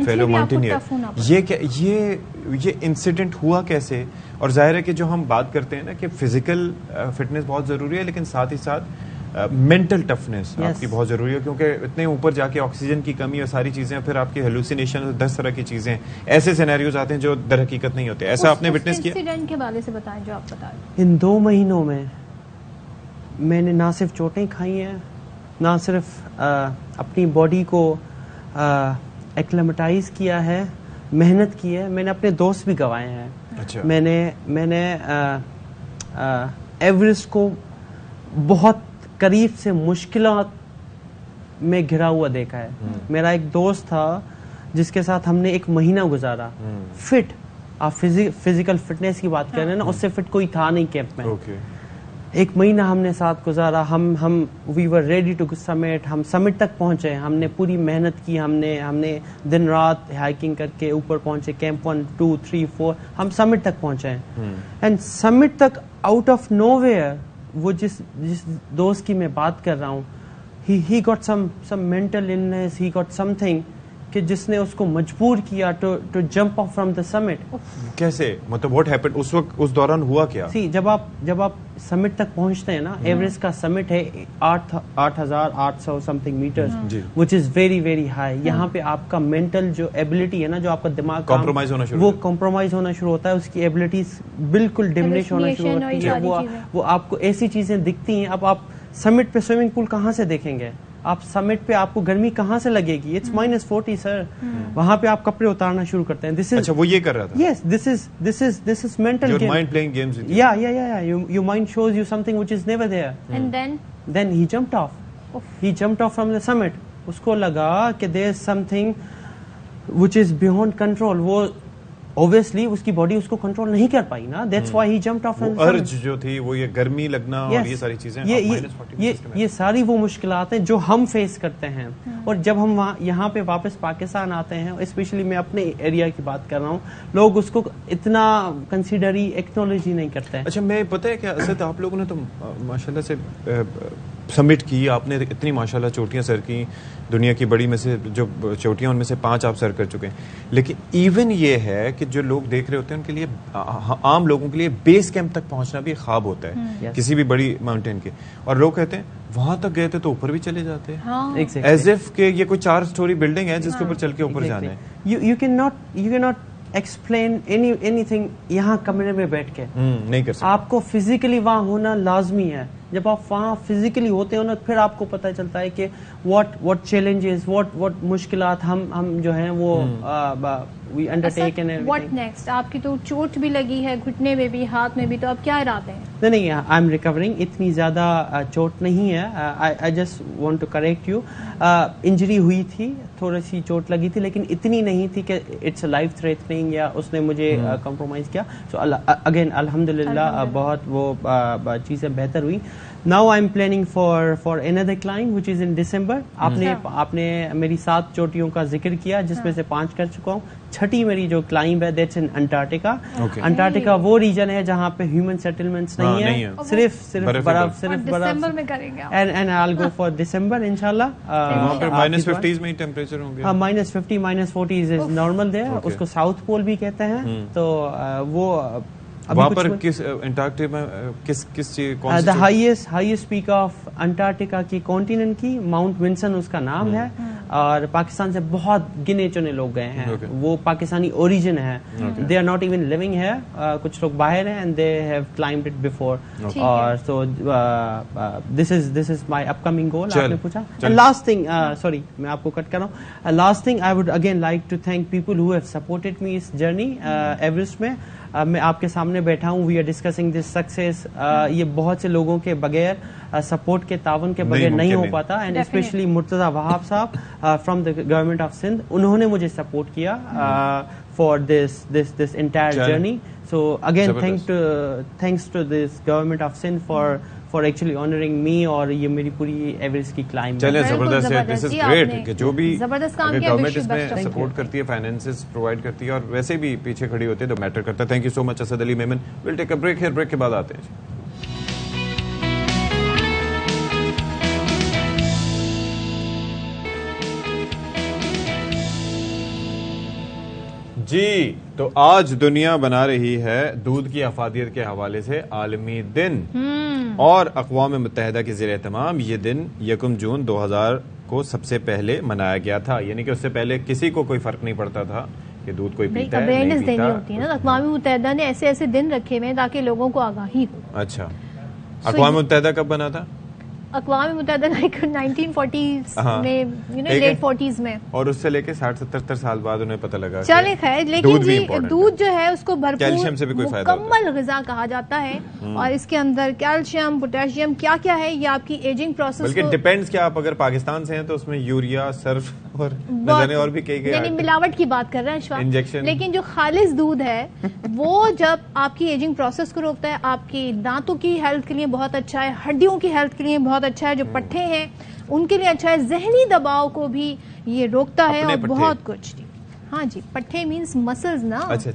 fellow mountaineer. ये इंसिडेंट हुआ कैसे? और जाहिर है कि जो हम बात करते हैं ना कि फिजिकल फिटनेस बहुत जरूरी है, लेकिन साथ ही साथ मेंटल टफनेस आपकी बहुत जरूरी है, क्योंकि इतने ऊपर जाके ऑक्सीजन की कमी और सारी चीजें, फिर आपकी हेलुसिनेशन, 10 तरह की चीजें, ऐसे सिनेरियोज आते हैं जो दर हकीकत नहीं होते। ऐसा आपने विटनेस किया? इंसिडेंट के बारे से बताएं जो आप बता रहे। इन 2 महीनों में मैंने ना सिर्फ चोटें खाई हैं, ना सिर्फ अपनी बॉडी को एक्लेमेटाइज किया है, मेहनत की है, मैंने अपने दोस्त भी गंवाए हैं। अच्छा। मैंने एवरेस्ट को बहुत करीब से मुश्किलात में घिरा हुआ देखा है। मेरा एक दोस्त था जिसके साथ हमने 1 महीना गुजारा, फिट, आप फिजिकल फिटनेस की बात कर रहे हैं ना, उससे फिट कोई था नहीं कैंप में। 1 महीना हमने साथ गुजारा, हम we were ready to summit, हम समिट तक पहुंचे, हमने पूरी मेहनत की, हमने दिन रात हाइकिंग करके ऊपर पहुंचे, कैंप 1, 2, 3, 4, हम समिट तक पहुंचे हैं। एंड समिट तक आउट ऑफ नोवेयर वो जिस दोस्त की मैं बात कर रहा हूँ, he got some mental illness, he got something कि जिसने उसको मजबूर किया to jump off from the summit. कैसे, मतलब व्हाट हैपेंड उस वक्त, उस दौरान हुआ क्या? सी जब आप समिट तक पहुंचते हैं ना, एवरेस्ट का समिट है 8,800 something meters, which is very very high. यहाँ पे आपका मेंटल जो एबिलिटी है ना, जो आपका दिमाग कॉम्प्रोमाइज होना शुरू, वो कॉम्प्रोमाइज होना शुरू होता है, उसकी एबिलिटीज बिल्कुल डिमिनिश होना शुरू होती है। वो आपको ऐसी चीजें दिखती हैं। अब आप समिट पे स्विमिंग पूल कहाँ से देखेंगे? आप समिट पे आपको गर्मी कहाँ से लगेगी? It's -40 sir. वहाँ पे आप कपड़े उतारना शुरू करते हैं। दिस इज, अच्छा वो ये कर रहा था? Yes, this is mental game. Your mind playing games with you. या your mind shows you something which is never there. And then he jumped off from the summit. उसको लगा कि there is something which is beyond control. वो obviously उसकी body उसको control नहीं कर पाई ना, that's why he jumped off from the summit. Urge जो थी वो ये गर्मी लगना और ये सारी चीजें, ये सारी वो मुश्किलात हैं जो हम फेस करते हैं। और जब हम यहाँ पे वापस पाकिस्तान आते हैं, स्पेशली मैं अपने एरिया की बात कर रहा हूँ, लोग उसको इतना कंसीडर एक्नॉलेज ही नहीं करते हैं। अच्छा, मैं पता है क्या असद, आप लोगों ने तो माशाल्लाह से समिट की, आपने इतनी माशाल्लाह चोटियां सर की, दुनिया की बड़ी में से जो चोटियां उनमें से 5 आप सर कर चुके हैं। लेकिन इवन ये है कि जो लोग देख रहे होते हैं उनके लिए, आम लोगों के लिए बेस कैंप तक पहुंचना भी ख्वाब होता है किसी भी बड़ी माउंटेन के। और लोग कहते हैं वहां तक गए थे तो ऊपर भी चले जाते हैं, एज इफ के ये कोई 4 स्टोरी बिल्डिंग है जिसके ऊपर चल के ऊपर जाना है। You can not explain anything यहाँ कमरे में बैठ के नहीं कर सकते। आपको फिजिकली वहाँ होना लाजमी है। जब आप वहाँ फिजिकली होते हो ना, फिर आपको पता चलता है कि व्हाट चैलेंजेस, व्हाट मुश्किलात हम जो हैं वो we undertake and everything. What next? आपकी तो चोट भी लगी है, घुटने में भी, हाथ में भी, तो अब क्या इरादे हैं? नहीं, आई एम रिकवरिंग। इतनी ज्यादा चोट नहीं है। I just want to correct you, injury हुई थी, थोड़ी सी चोट लगी थी, लेकिन इतनी नहीं थी कि इट्स लाइफ थ्रेटनिंग या उसने मुझे कॉम्प्रोमाइज किया। सो अगेन अल्हम्दुलिल्लाह बहुत वो चीजें बेहतर हुई। Now I am planning for another climb which is in December. आपने मेरी 7 चोटियों का जिक्र किया, जिसमें से 5 कर चुका हूँ। 6ठी मेरी जो क्लाइंब है दैट्स इन अंटार्कटिका। अंटार्कटिका वो रीजन है जहाँ पे ह्यूमन सेटलमेंट्स नहीं है, सिर्फ बर्फ दिसंबर में करेंगे। And I will go for December इंशाल्लाह। वहाँ पे -50s में टेम्परेचर होंगे। -50 -40 इज नॉर्मल देयर। उसको साउथ पोल भी कहते हैं। तो वो वहाँ पर किस अंटार्कटिका में किस the highest peak of Antarctica की कॉन्टिनेंट की माउंट विंसन उसका नाम है। और पाकिस्तान से बहुत गिने चुने लोग गए हैं। वो पाकिस्तानी ओरिजिन है। They are not even living है, कुछ लोग बाहर हैं and they have climbed it before. और so this is my upcoming goal. आपने पूछा। लास्ट थिंग, सॉरी मैं आपको कट कर रहा हूँ। Last thing, I would again like to thank people who have supported me इस जर्नी एवरेस्ट में। मैं आपके सामने बैठा हूँ, we are discussing this success. ये बहुत से लोगों के बगैर, सपोर्ट के तावन के बगैर नहीं हो पाता। And specially Murtaza Wahab sahab from the government of Sindh, उन्होंने मुझे सपोर्ट किया for this entire journey. So again thanks to this government of Sindh for actually honouring me. और ये मेरी पूरी एवरेस्ट की क्लाइंब। चलिए, जबरदस्त है। दिस इज ग्रेट कि जो भी गवर्नमेंट इसमें सपोर्ट करती है, फाइनेंसेस प्रोवाइड करती है और वैसे भी पीछे खड़ी होती है तो मैटर करता है। Thank you so much Asad Ali Memon. Will take a break here, break के बाद आते हैं। जी, तो आज दुनिया बना रही है दूध की अफादियत के हवाले से आलमी दिन। और अक़वाम मुत्तहिदा के ज़ेर-ए-एहतमाम ये दिन 1 जून 2000 को सबसे पहले मनाया गया था। यानी कि उससे पहले किसी को कोई फर्क नहीं पड़ता था कि दूध कोई पीता है नहीं पीता। देनी होती है ना, अक़वाम मुत्तहिदा ने ऐसे दिन रखे हुए ताकि लोगों को आगाही हो। अच्छा, अक़वाम मुत्तहिदा कब बना था? अक़वाम मुत्तहिदा 1940s में लेट 40s में, और उससे लेके 60-70 साल बाद उन्हें पता लगा चले खैर, लेकिन जी दूध जो है उसको कैल्शियम से भी कोई फायदा होता है, मुकम्मल ग़िज़ा कहा जाता है और इसके अंदर कैल्शियम पोटेशियम क्या क्या है ये आपकी एजिंग प्रोसेस, बल्कि डिपेंड्स क्या, आप अगर पाकिस्तान से हैं तो उसमें यूरिया, सर्फ और न जाने और भी कई मिलावट की बात कर रहे हैं अशफाक, इंजेक्शन। लेकिन जो खालिस दूध है वो जब आपकी एजिंग प्रोसेस को रोकता है, आपकी दांतों की हेल्थ के लिए बहुत अच्छा है, हड्डियों की हेल्थ के लिए बहुत अच्छा है, जो पट्टे हैं उनके लिए अच्छा है, जहनी दबाव को भी ये रोकता है और बहुत कुछ। हाँ जी, पट्टे मींस मसल्स ना। अच्छा,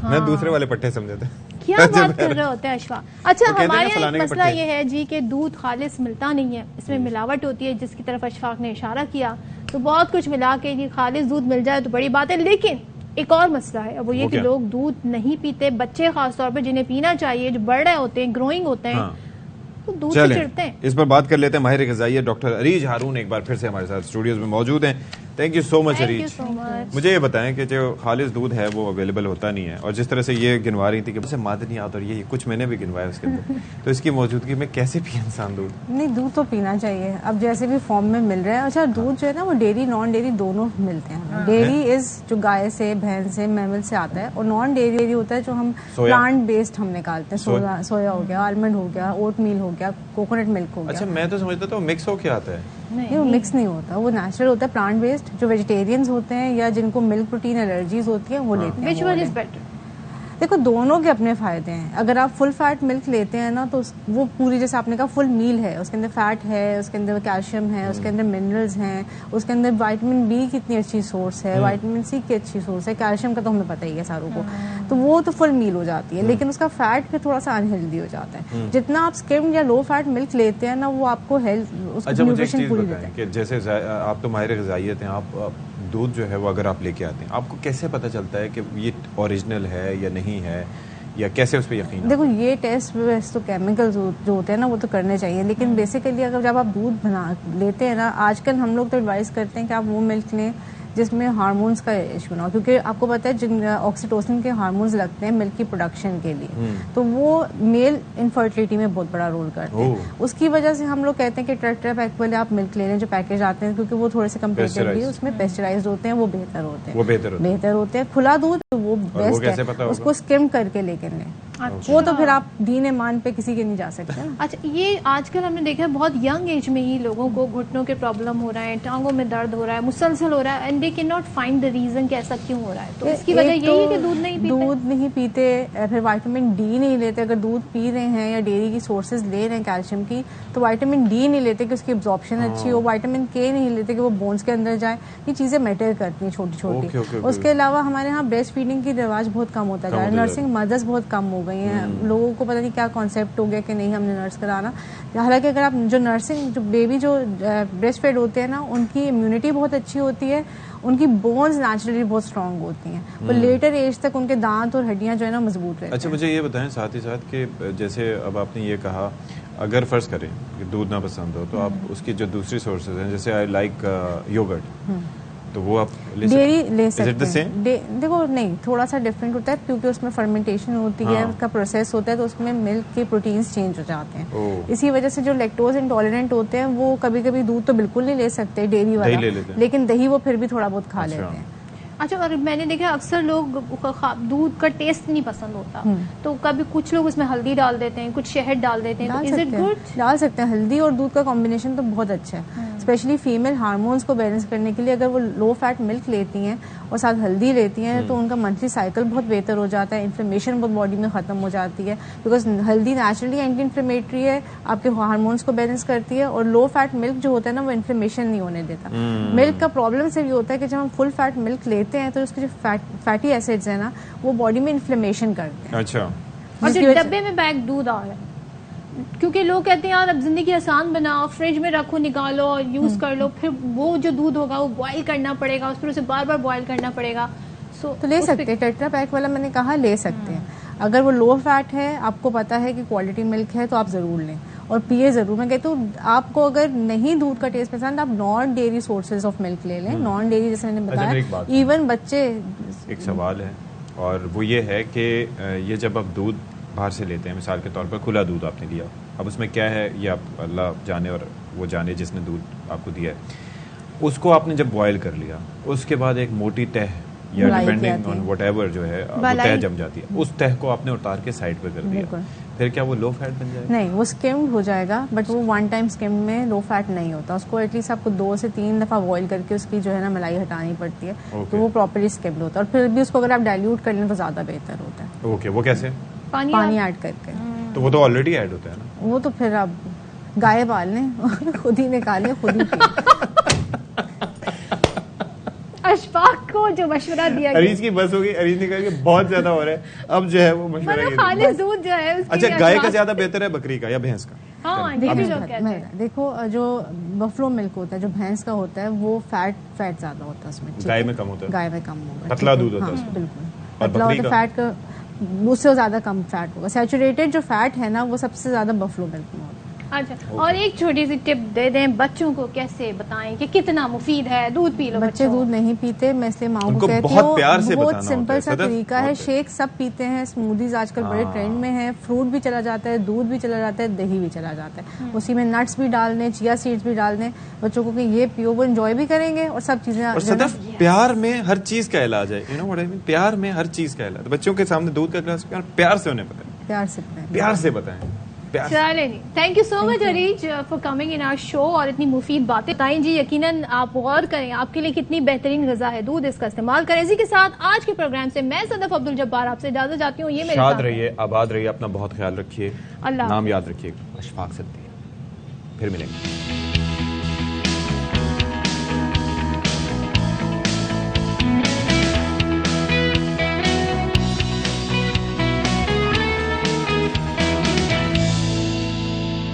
हाँ। मैं दूसरे वाले पट्टे समझे थे। क्या बात कर रहे होते हैं अशफाक। अच्छा, हमारे यहाँ मसला ये है जी कि दूध खालिस मिलता नहीं है, इसमें मिलावट होती है, जिसकी तरफ अशफाक ने इशारा किया। तो बहुत कुछ मिला के जी खालिस दूध मिल जाए तो बड़ी बात है, लेकिन एक और मसला है, वो ये कि लोग दूध नहीं पीते, बच्चे खासतौर पर जिन्हें पीना चाहिए, जो बढ़ रहे होते हैं, ग्रोइंग होते हैं, तो दूध से चिढ़ते हैं। इस पर बात कर लेते हैं। माहिर ग़िज़ाई डॉक्टर अरीज हारून एक बार फिर से हमारे साथ स्टूडियोज में मौजूद हैं। Thank you so much Areej. मुझे ये बताएं कि जो खालिस दूध है वो अवेलेबल होता नहीं है, और जिस तरह से ये गिनवा रही थी कि जैसे मादनियात और ये कुछ मैंने भी गिनवाया उसके अंदर, तो इसकी मौजूदगी में कैसे पिए इंसान दूध? नहीं, दूध तो पीना चाहिए, अब जैसे भी फॉर्म में मिल रहा है। अच्छा, दूध जो है ना वो डेयरी नॉन डेयरी दोनों मिलते हैं। डेयरी इज जो गाय से, भैंस से, मैमल से आता है, और नॉन डेयरी होता है जो हम प्लांट बेस्ड हम निकालते हैं। सोया हो गया, आलमंड हो गया, ओट मील हो गया, कोकोनट मिल्क हो गया। अच्छा, मैं तो समझता था मिक्स हो के आता है। नहीं, वो मिक्स नहीं होता, वो नेचुरल होता है, प्लांट बेस्ड। जो वेजिटेरियंस होते हैं या जिनको मिल्क प्रोटीन एलर्जीज होती है वो लेते हैं। Which one is better? देखो, दोनों के अपने फायदे हैं। अगर आप फुल फैट मिल्क लेते हैं ना, तो वो पूरी, जैसे आपने कहा, फुल मील है, उसके अंदर फैट है, उसके अंदर कैल्शियम है, उसके अंदर मिनरल्स हैं, उसके अंदर विटामिन बी की इतनी अच्छी सोर्स है, विटामिन सी की अच्छी सोर्स है, कैल्शियम का तो हमें पता ही है सारों को, तो वो तो फुल मील हो जाती है। लेकिन उसका फैट फिर थोड़ा सा अनहेल्दी हो जाता है। जितना आप स्किम्ड या लो फैट मिल्क लेते हैं ना, वो आपको हेल्थ, न्यूट्रिशन पूरी देता है। जैसे आप तो माहिर ग़िज़ाइयत हैं, आप दूध जो है वो अगर आप लेके आते हैं, आपको कैसे पता चलता है कि ये ओरिजिनल है या नहीं है, या कैसे उस पर यकीन? देखो, ये टेस्ट वेस्ट तो केमिकल्स जो होते हैं ना वो तो करने चाहिए, लेकिन बेसिकली अगर जब आप दूध बना लेते हैं ना, आजकल हम लोग तो एडवाइस करते हैं कि आप वो मिल्क लें जिसमें हार्मोन्स का इशू ना हो, क्योंकि आपको पता है जिन ऑक्सीटोसिन के हार्मोन्स लगते हैं मिल्क की प्रोडक्शन के लिए, तो वो मेल इनफर्टिलिटी में बहुत बड़ा रोल करते हैं। उसकी वजह से हम लोग कहते हैं कि टेट्रा पैक वाले आप मिल्क ले लें जो पैकेज आते हैं, क्योंकि वो थोड़े से कंपेरेटिवली उसमें पेस्चराइज्ड होते हैं, वो बेहतर होते हैं। खुला दूध वो बेस्ट है, उसको स्किम करके लेके लें। वो तो फिर आप दीन ईमान पे किसी के नहीं जा सकते ना। अच्छा, ये आजकल हमने देखा है बहुत यंग एज में ही लोगों को घुटनों के प्रॉब्लम हो रहा है, टांगों में दर्द हो रहा है, मुसलसल हो रहा है, and they can not find the reason कि ऐसा क्यों हो रहा है। तो इसकी वजह यही है कि दूध नहीं पीते, फिर विटामिन डी नहीं लेते। अगर दूध पी रहे हैं या डेयरी की सोर्सेज ले रहे हैं कैल्शियम की, तो विटामिन डी नहीं लेते कि उसकी एब्जॉर्प्शन अच्छी हो, विटामिन के नहीं लेते कि वो बोन्स के अंदर जाए। ये चीजें मैटर करती हैं छोटी छोटी। उसके अलावा हमारे यहाँ ब्रेस्ट फीडिंग की रिवाज बहुत कम होता जा रहा है, नर्सिंग मदर्स बहुत कम हो गई हैं। लोगों को पता नहीं क्या कॉन्सेप्ट हो गया कि नहीं हमने नर्स कराना। हालांकि अगर आप जो नर्सिंग, जो बेबी जो ब्रेस्ट फेड होते हैं ना, उनकी इम्यूनिटी बहुत अच्छी होती है, उनकी बोन्स नेचुरली बहुत स्ट्रांग होती हैं, तो लेटर एज तक उनके दांत और हड्डियां जो है ना मजबूत रहती हैं। अच्छा, मुझे ये बताएं साथ ही साथ कि जैसे अब आपने ये कहा, अगर फर्ज करें कि दूध ना पसंद हो, तो आप उसकी जो दूसरी सोर्सेज हैं, जैसे आई लाइक योगर्ट, तो वो आप डेयरी ले सकते हैं। देखो, नहीं, थोड़ा सा डिफरेंट होता है, क्योंकि उसमें फर्मेंटेशन होती है, उसका प्रोसेस होता है, तो उसमें मिल्क के प्रोटीन्स चेंज हो जाते हैं। इसी वजह से जो लैक्टोज इंटॉलरेंट होते हैं वो कभी कभी दूध तो बिल्कुल नहीं ले सकते डेयरी वाला, लेकिन दही वो फिर भी थोड़ा बहुत खा लेते हैं। अच्छा, और मैंने देखा अक्सर लोग दूध का टेस्ट नहीं पसंद होता, तो कभी कुछ लोग उसमें हल्दी डाल देते हैं, कुछ शहद डाल देते हैं, तो इज इट गुड? डाल सकते हैं, हल्दी और दूध का कॉम्बिनेशन तो बहुत अच्छा है, स्पेशली फीमेल हार्मोन्स को बैलेंस करने के लिए। अगर वो लो फैट मिल्क लेती हैं और साथ हल्दी लेती हैं, तो उनका मंथली साइकिल बहुत बेहतर हो जाता है, इन्फ्लेमेशन बहुत बॉडी में खत्म हो जाती है, बिकॉज हल्दी नेचुरली एंटी इन्फ्लेमेटरी है, आपके हार्मोन्स को बैलेंस करती है, और लो फैट मिल्क जो होता है ना वो इन्फ्लेमेशन नहीं होने देता। मिल्क का प्रॉब्लम सिर्फ ये होता है कि जब हम फुल फैट मिल्क लेते हैं तो उसके जो फैटी एसिड्स है ना, वो बॉडी में इन्फ्लेमेशन करते हैं। अच्छा, और जो डब्बे में पैक दूध आ रहा है, क्योंकि लोग कहते हैं यार अब जिंदगी आसान बनाओ, फ्रिज में रखो, निकालो और यूज कर लो, फिर वो जो दूध होगा वो बॉईल करना पड़ेगा, उस पर उसे बार बार बॉईल करना पड़ेगा। तो ले सकते हैं, टेट्रा पैक वाला मैंने कहा ले सकते हैं। अगर वो लो फैट है, आपको पता है कि क्वालिटी मिल्क है, तो आप जरूर लें और पिए जरूर। मैं कहती हूँ आपको अगर नहीं दूध का टेस्ट पसंद, आप non dairy sources of milk ले लें। नॉन डेयरी जैसे मैंने बताया, इवन बच्चे। एक सवाल है, और वो ये है कि ये जब आप दूध बाहर से लेते हैं, मिसाल के तौर पर खुला दूध आपने लिया, अब उसमें क्या है ये आप अल्लाह जाने और वो जाने जिसने दूध आपको दिया है, उसको आपने जब बॉयल कर लिया, उसके बाद एक मोटी तह या डिपेंडिंग ऑन व्हाटएवर जो है वो तह जम जाती है, उस तह को आपने उतार के साइड पे कर दिया, फिर क्या वो लो फैट बन जाएगा? नहीं, वो स्किम्ड हो जाएगा, बट वो वन टाइम स्किम में लो फैट नहीं होता। उसको एटलीस्ट आपको 2 से 3 दफा बॉईल करके उसकी जो है ना मलाई हटानी पड़ती है, तो वो प्रॉपर्ली स्किम्ड होता है। और फिर भी उसको अगर आप डाइल्यूट कर लें तो ज्यादा बेहतर होता है। ओके, वो कैसे? पानी ऐड करके। तो वो तो ऑलरेडी ऐड होता है ना? वो तो फिर आप गाय पाल लें, खुद ही निकालें, खुद ही पिएं। अशफाक को जो मशवरा दिया गया, अरीज की बस होगी, अरीज ने कहा कि बहुत ज्यादा हो रहा है, अब जो है वो मशवरा खालिस दूध जो है उसके अच्छा, गाय का ज्यादा बेहतर है बकरी का या भैंस का? हाँ, ये भी लोग कहते हैं। देखो, जो बफलो मिल्क होता है, जो भैंस का होता है, वो फैट ज्यादा होता है उसमें। गाय में कम होता है? गाय में कम होगा, पतला दूध होता है। हाँ, बिल्कुल पतला होता है। फैट का उससे ज्यादा कम फैट होगा। सैचुरेटेड जो फैट है ना, वो सबसे ज्यादा बफलो मिल्क में होता है। अच्छा, और एक छोटी सी टिप दे दें, बच्चों को कैसे बताएं कि कितना मुफीद है, दूध पी लो। बच्चे दूध नहीं पीते, मैं इसलिए माँ को कहती हूँ, बहुत सिंपल सा तरीका है। शेक सब पीते हैं, स्मूदीज आजकल बड़े ट्रेंड में है, फ्रूट भी चला जाता है, दूध भी चला जाता है, दही भी चला जाता है, उसी में नट्स भी डाल दें, चिया सीड्स भी डाल दें बच्चों को कि ये पियो, वो एंजॉय भी करेंगे और सब चीजें। और सदफ, प्यार में हर चीज का इलाज है, you know what I mean, प्यार में हर चीज का इलाज। बच्चों के सामने दूध का गिलास प्यार से उन्हें बताएं, प्यार से बताएं। चलें जी, thank you so much Areej for coming in our show और इतनी मुफीद बातें बताएं जी। यकीनन आप गौर करें, आपके लिए कितनी बेहतरीन गज़ा है दूध, इसका इस्तेमाल करें। इसी के साथ आज के प्रोग्राम से मैं सदफ अब्दुल जब्बार आपसे इजाजत चाहती हूँ। ये मेरे शाद रहिए, आबाद रहिए, अपना बहुत ख्याल रखिए, अल्लाह नाम याद रखिए, अशफाक सिद्दीकी। फिर मिलेंगे।